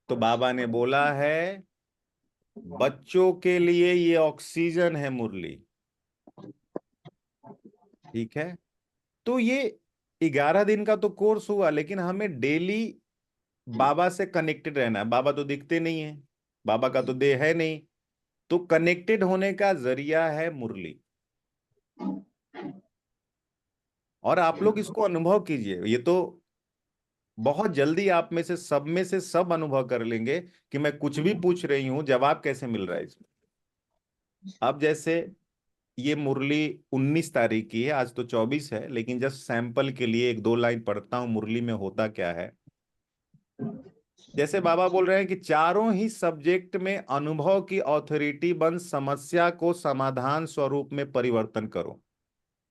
Speaker 1: तो बाबा ने बोला है बच्चों के लिए ये ऑक्सीजन है मुरली। ठीक है। तो ये 11 दिन का तो कोर्स हुआ, लेकिन हमें डेली बाबा से कनेक्टेड रहना है। बाबा तो दिखते नहीं है, बाबा का तो देह है नहीं, तो कनेक्टेड होने का जरिया है मुरली। और आप लोग इसको अनुभव कीजिए। ये तो बहुत जल्दी आप में से सब अनुभव कर लेंगे कि मैं कुछ भी पूछ रही हूं जवाब कैसे मिल रहा है इसमें। अब जैसे ये मुरली 19 तारीख की है, आज तो 24 है, लेकिन जस्ट सैंपल के लिए एक दो लाइन पढ़ता हूं मुरली में होता क्या है। जैसे बाबा बोल रहे हैं कि चारों ही सब्जेक्ट में अनुभव की ऑथोरिटी बन समस्या को समाधान स्वरूप में परिवर्तन करो।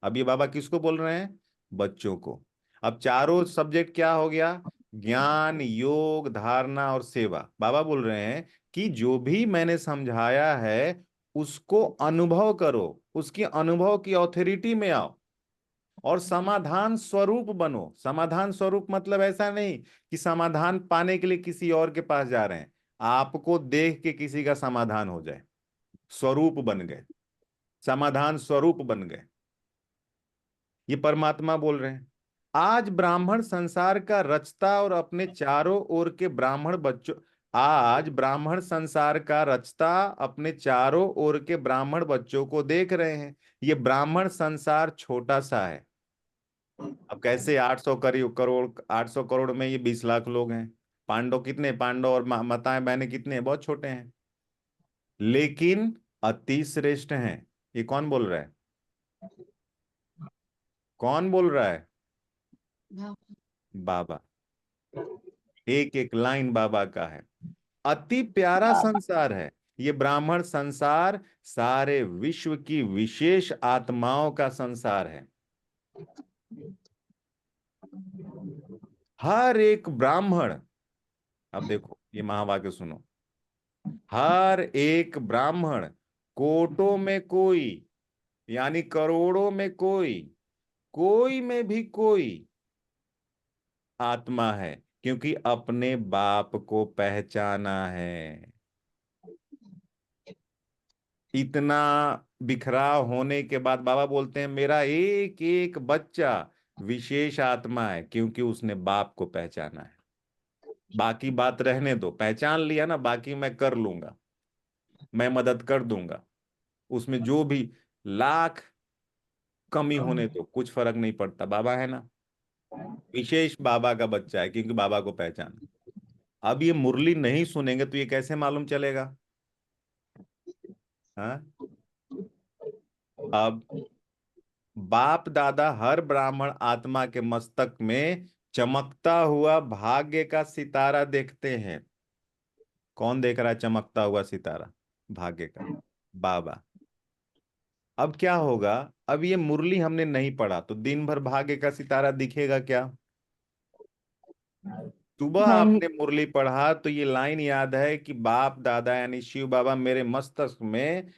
Speaker 1: अब ये बाबा किसको बोल रहे हैं? बच्चों को। अब चारों सब्जेक्ट क्या हो गया? ज्ञान, योग, धारणा और सेवा। बाबा बोल रहे हैं कि जो भी मैंने समझाया है उसको अनुभव करो, उसकी अनुभव की ऑथोरिटी में आओ और समाधान स्वरूप बनो। समाधान स्वरूप मतलब ऐसा नहीं कि समाधान पाने के लिए किसी और के पास जा रहे हैं, आपको देख के किसी का समाधान हो जाए। स्वरूप बन गए, समाधान स्वरूप बन गए। ये परमात्मा बोल रहे हैं। आज ब्राह्मण संसार का रचता और अपने चारों ओर के ब्राह्मण बच्चों आज ब्राह्मण संसार का रचता अपने चारों ओर के ब्राह्मण बच्चों को देख रहे हैं। ये ब्राह्मण संसार छोटा सा है। अब कैसे 800 करोड़ 800 करोड़ में ये 20 लाख लोग हैं। पांडव कितने? पांडव और माताएं बहनें कितने हैं? बहुत छोटे हैं, लेकिन अति श्रेष्ठ हैं। ये कौन बोल रहा है? कौन बोल रहा है? बाबा। एक एक लाइन बाबा का है। अति प्यारा संसार है ये ब्राह्मण संसार, सारे विश्व की विशेष आत्माओं का संसार है। हर एक ब्राह्मण, अब देखो ये महावाक्य सुनो, हर एक ब्राह्मण कोटों में कोई, यानी करोड़ों में कोई, कोई में भी कोई आत्मा है, क्योंकि अपने बाप को पहचाना है। इतना बिखराव होने के बाद बाबा बोलते हैं मेरा एक एक बच्चा विशेष आत्मा है, क्योंकि उसने बाप को पहचाना है। बाकी बात रहने दो, पहचान लिया ना, बाकी मैं कर लूंगा, मैं मदद कर दूंगा। उसमें जो भी लाख कमी होने दो, कुछ फर्क नहीं पड़ता, बाबा है ना। विशेष बाबा का बच्चा है, क्योंकि बाबा को पहचाना। अब ये मुरली नहीं सुनेंगे तो ये कैसे मालूम चलेगा? हाँ, अब बाप दादा हर ब्राह्मण आत्मा के मस्तक में चमकता हुआ भाग्य का सितारा देखते हैं। कौन देख रहा है चमकता हुआ सितारा भाग्य का? बाबा। अब क्या होगा? अब ये मुरली हमने नहीं पढ़ा तो दिन भर भाग्य का सितारा दिखेगा क्या? सुबह आपने मुरली पढ़ा तो ये लाइन याद है कि बाप दादा यानी शिव बाबा मेरे मस्तक में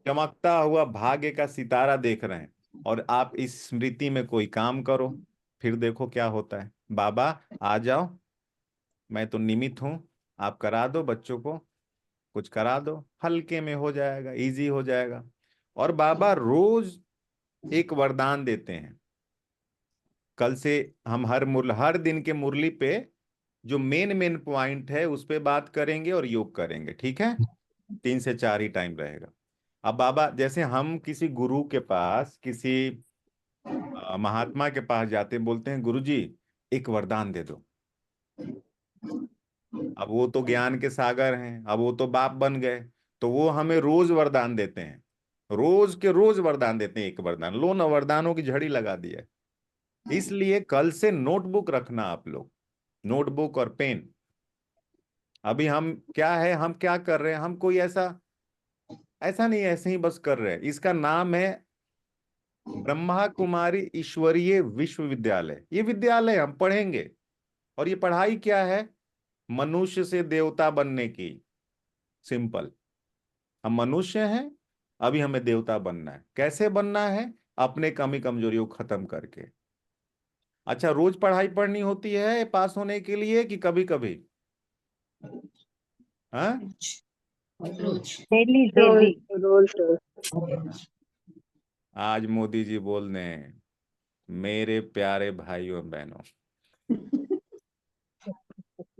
Speaker 1: चमकता हुआ भाग्य का सितारा देख रहे हैं, और आप इस स्मृति में कोई काम करो, फिर देखो क्या होता है। बाबा आ जाओ, मैं तो निमित्त हूं, आप करा दो, बच्चों को कुछ करा दो, हल्के में हो जाएगा, इजी हो जाएगा। और बाबा रोज एक वरदान देते हैं। कल से हम हर दिन के मुरली पे जो मेन मेन पॉइंट है उस पे बात करेंगे और योग करेंगे, ठीक है? 3 से 4 ही टाइम रहेगा। अब बाबा, जैसे हम किसी गुरु के पास, किसी महात्मा के पास जाते हैं, बोलते हैं गुरुजी एक वरदान दे दो। अब वो तो ज्ञान के सागर हैं, अब वो तो बाप बन गए, तो वो हमें रोज वरदान देते हैं, रोज के रोज वरदान देते हैं। एक वरदान लो ना, वरदानों की झड़ी लगा दी है। इसलिए कल से नोटबुक रखना आप लोग, नोटबुक और पेन। अभी हम क्या है, हम क्या कर रहे हैं, हम कोई ऐसा ऐसा नहीं, ऐसे ही बस कर रहे हैं। इसका नाम है ब्रह्मा कुमारी ईश्वरीय विश्वविद्यालय। ये विद्यालय हम पढ़ेंगे, और ये पढ़ाई क्या है? मनुष्य से देवता बनने की। सिंपल, हम मनुष्य हैं, अभी हमें देवता बनना है। कैसे बनना है? अपने कमी कमजोरियों को खत्म करके। अच्छा, रोज पढ़ाई पढ़नी होती है पास होने के लिए कि कभी कभी? हाँ,
Speaker 6: डेली डेली।
Speaker 3: रोज रोज।
Speaker 1: आज मोदी जी बोल रहे हैं मेरे प्यारे भाइयों बहनों,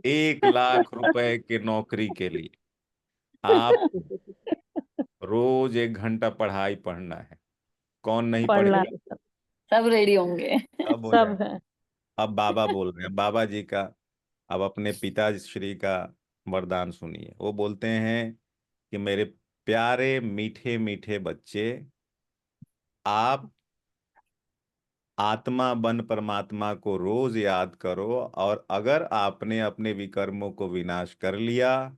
Speaker 1: 1 लाख रुपए के नौकरी के लिए आप रोज 1 घंटा पढ़ाई पढ़ना है। कौन नहीं
Speaker 6: पढ़ना
Speaker 1: पढ़ेगा?
Speaker 7: सब रेडी होंगे।
Speaker 1: सब हो
Speaker 6: सब
Speaker 1: जाएगा।
Speaker 6: है।
Speaker 1: अब बाबा बोल रहे हैं, बाबा जी का, अब अपने पिताश्री का वरदान सुनिए। वो बोलते हैं कि मेरे प्यारे मीठे मीठे बच्चे, आप आत्मा बन परमात्मा को रोज याद करो, और अगर आपने अपने विकर्मों को विनाश कर लिया,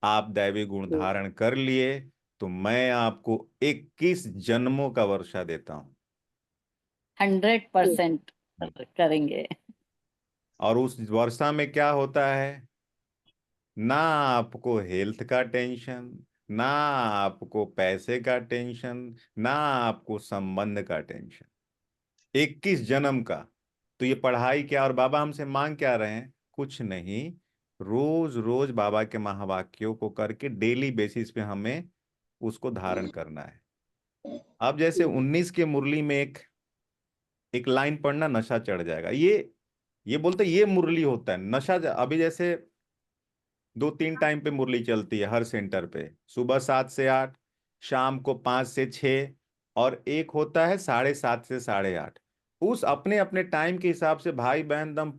Speaker 1: आप दैवी गुण धारण कर लिए, तो मैं आपको 21 जन्मों का वर्षा देता हूं।
Speaker 7: 100% करेंगे।
Speaker 1: और उस वर्षा में क्या होता है? ना आपको हेल्थ का टेंशन, ना आपको पैसे का टेंशन, ना आपको संबंध का टेंशन। 21 जन्म का। तो ये पढ़ाई क्या, और बाबा हमसे मांग क्या रहे हैं? कुछ नहीं, रोज रोज बाबा के महावाक्यों को करके डेली बेसिस पे हमें उसको धारण करना है। अब जैसे 19 के मुरली में एक एक लाइन पढ़ना, नशा चढ़ जाएगा, ये बोलते ये मुरली होता है नशा। अभी जैसे 2-3 टाइम पे मुरली चलती है हर सेंटर पे, सुबह 7 से 8, शाम को 5 से 6, और एक होता है 7:30 से 8:30। उस अपने अपने टाइम के हिसाब से भाई बहन दम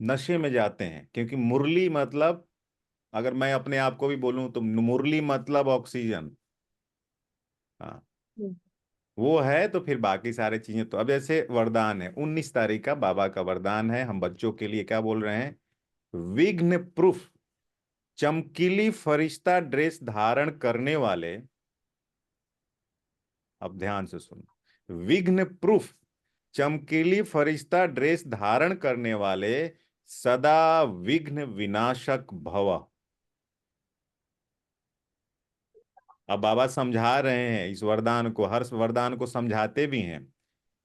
Speaker 1: नशे में जाते हैं, क्योंकि मुरली मतलब, अगर मैं अपने आप को भी बोलूं तो मुरली मतलब ऑक्सीजन। हाँ, वो है तो फिर बाकी सारी चीजें तो। अब जैसे वरदान है, 19 तारीख का बाबा का वरदान है, हम बच्चों के लिए क्या बोल रहे हैं? विघ्न प्रूफ चमकीली फरिश्ता ड्रेस धारण करने वाले, अब ध्यान से सुनो, विघ्न प्रूफ चमकीली फरिश्ता ड्रेस धारण करने वाले, सदा विघ्न विनाशक भव। अब बाबा समझा रहे हैं इस वरदान को, हर वरदान को समझाते भी हैं।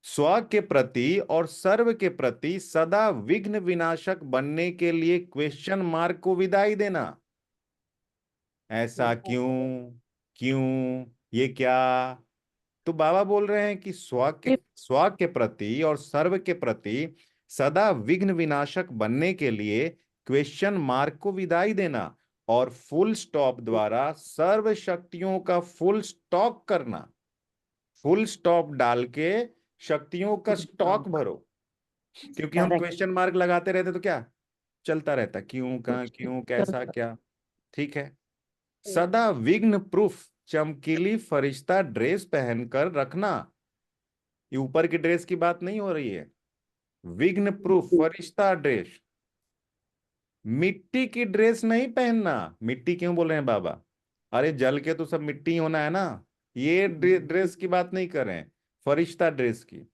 Speaker 1: स्व के प्रति और सर्व के प्रति सदा विघ्न विनाशक बनने के लिए क्वेश्चन मार्क को विदाई देना। ऐसा क्यों, क्यों, ये क्या? तो बाबा बोल रहे हैं कि स्व के प्रति और सर्व के प्रति सदा विघ्न विनाशक बनने के लिए क्वेश्चन मार्क को विदाई देना, और फुल स्टॉप द्वारा सर्व शक्तियों का फुल स्टॉक करना। फुल स्टॉप डाल के शक्तियों का स्टॉक भरो, क्योंकि हम
Speaker 6: Correct.
Speaker 1: क्वेश्चन मार्क लगाते रहते तो क्या चलता रहता, क्यों, कहाँ, क्यों, कैसा, क्या। ठीक है, सदा विघ्न प्रूफ चमकीली फरिश्ता ड्रेस पहनकर रखना। ये ऊपर की ड्रेस की बात नहीं हो रही है, विघ्न प्रूफ फरिश्ता ड्रेस। मिट्टी की ड्रेस नहीं पहनना। मिट्टी क्यों बोल रहे हैं बाबा? अरे जल के तो सब मिट्टी ही होना है ना, ये ड्रेस की बात नहीं कर रहे हैं, फरिश्ता ड्रेस की।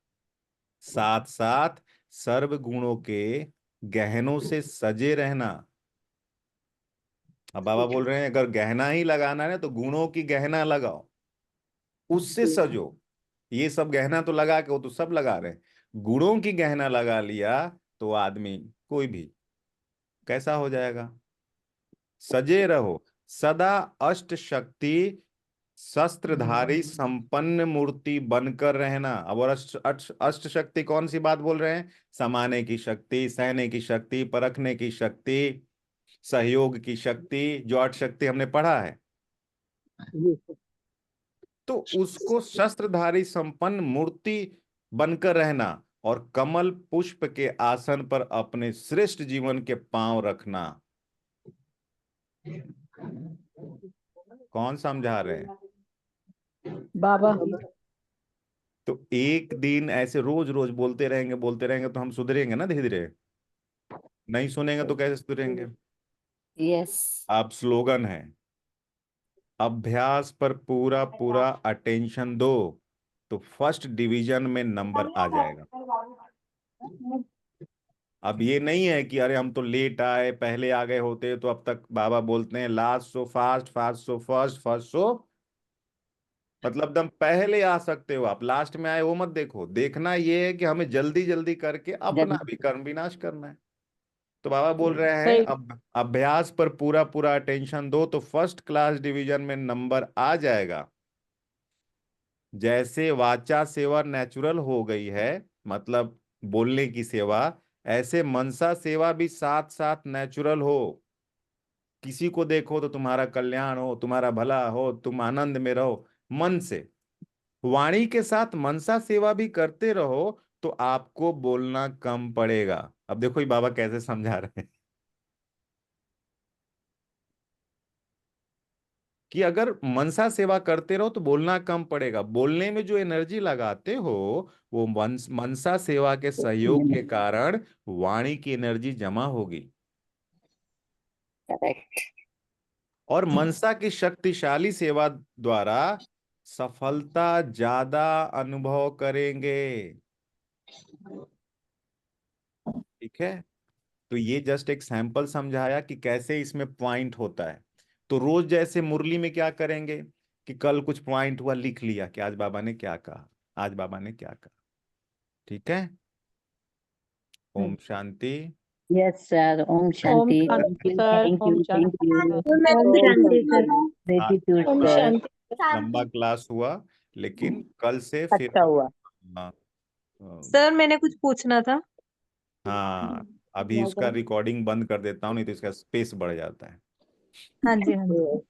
Speaker 1: साथ साथ सर्व गुणों के गहनों से सजे रहना। अब बाबा बोल रहे हैं अगर गहना ही लगाना है तो गुणों की गहना लगाओ, उससे सजो। ये सब गहना तो लगा के, वो तो सब लगा रहे हैं, गुणों की गहना लगा लिया तो आदमी कोई भी कैसा हो जाएगा? सजे रहो सदा, अष्ट शक्ति शस्त्रधारी संपन्न मूर्ति बनकर रहना। अब और अष्ट शक्ति कौन सी बात बोल रहे हैं? समाने की शक्ति, सहने की शक्ति, परखने की शक्ति, सहयोग की शक्ति, जो 8 शक्ति हमने पढ़ा है। तो उसको शस्त्रधारी संपन्न मूर्ति बनकर रहना, और कमल पुष्प के आसन पर अपने श्रेष्ठ जीवन के पांव रखना। कौन समझा रहे हैं?
Speaker 3: बाबा।
Speaker 1: तो एक दिन ऐसे रोज रोज बोलते रहेंगे तो हम सुधरेंगे ना धीरे धीरे। नहीं सुनेंगे तो कैसे सुधरेंगे?
Speaker 7: यस।
Speaker 1: अब स्लोगन है, अभ्यास पर पूरा पूरा अटेंशन दो, तो फर्स्ट डिवीजन में नंबर आ जाएगा। अब ये नहीं है कि अरे हम तो लेट आए, पहले आ गए होते तो अब तक। बाबा बोलते हैं last so fast, fast so first, first so, मतलब दम पहले आ सकते हो आप, लास्ट में आए वो मत देखो। देखना ये है कि हमें जल्दी जल्दी करके अपना भी कर्म विनाश करना है। तो बाबा बोल रहे हैं
Speaker 3: सही।
Speaker 1: अब अभ्यास पर पूरा पूरा अटेंशन दो, तो फर्स्ट क्लास डिवीजन में नंबर आ जाएगा। जैसे वाचा सेवा नेचुरल हो गई है, मतलब बोलने की सेवा, ऐसे मनसा सेवा भी साथ साथ नेचुरल हो। किसी को देखो तो तुम्हारा कल्याण हो, तुम्हारा भला हो, तुम आनंद में रहो मन से। वाणी के साथ मनसा सेवा भी करते रहो, तो आपको बोलना कम पड़ेगा। अब देखो ये बाबा कैसे समझा रहे हैं कि अगर मनसा सेवा करते रहो तो बोलना कम पड़ेगा। बोलने में जो एनर्जी लगाते हो वो मनसा सेवा के सहयोग के कारण वाणी की एनर्जी जमा होगी
Speaker 7: करेक्ट।
Speaker 1: और मनसा की शक्तिशाली सेवा द्वारा सफलता ज्यादा अनुभव करेंगे। ठीक है, तो ये जस्ट एक सैंपल समझाया कि कैसे इसमें पॉइंट होता है। तो रोज जैसे मुरली में क्या करेंगे कि कल कुछ पॉइंट हुआ, लिख लिया कि आज बाबा ने क्या कहा, आज बाबा ने क्या कहा। ठीक है, ओम शांति।
Speaker 7: यस सर, ओम शांति।
Speaker 3: शांति सर,
Speaker 7: थैंक
Speaker 3: ओम
Speaker 7: यू, थैंक
Speaker 3: शांति
Speaker 7: यू।
Speaker 3: सर।
Speaker 4: ओम शांति सर।
Speaker 7: ग्रेटिट्यूड
Speaker 5: ओम
Speaker 7: सर।
Speaker 5: शांति।
Speaker 1: लंबा क्लास हुआ लेकिन कल से फिर
Speaker 7: अच्छा हुआ।
Speaker 1: हाँ,
Speaker 8: सर मैंने कुछ पूछना था।
Speaker 1: हाँ अभी उसका रिकॉर्डिंग बंद कर देता हूँ नहीं तो इसका स्पेस बढ़ जाता है।
Speaker 8: हाँ जी हाँ जी।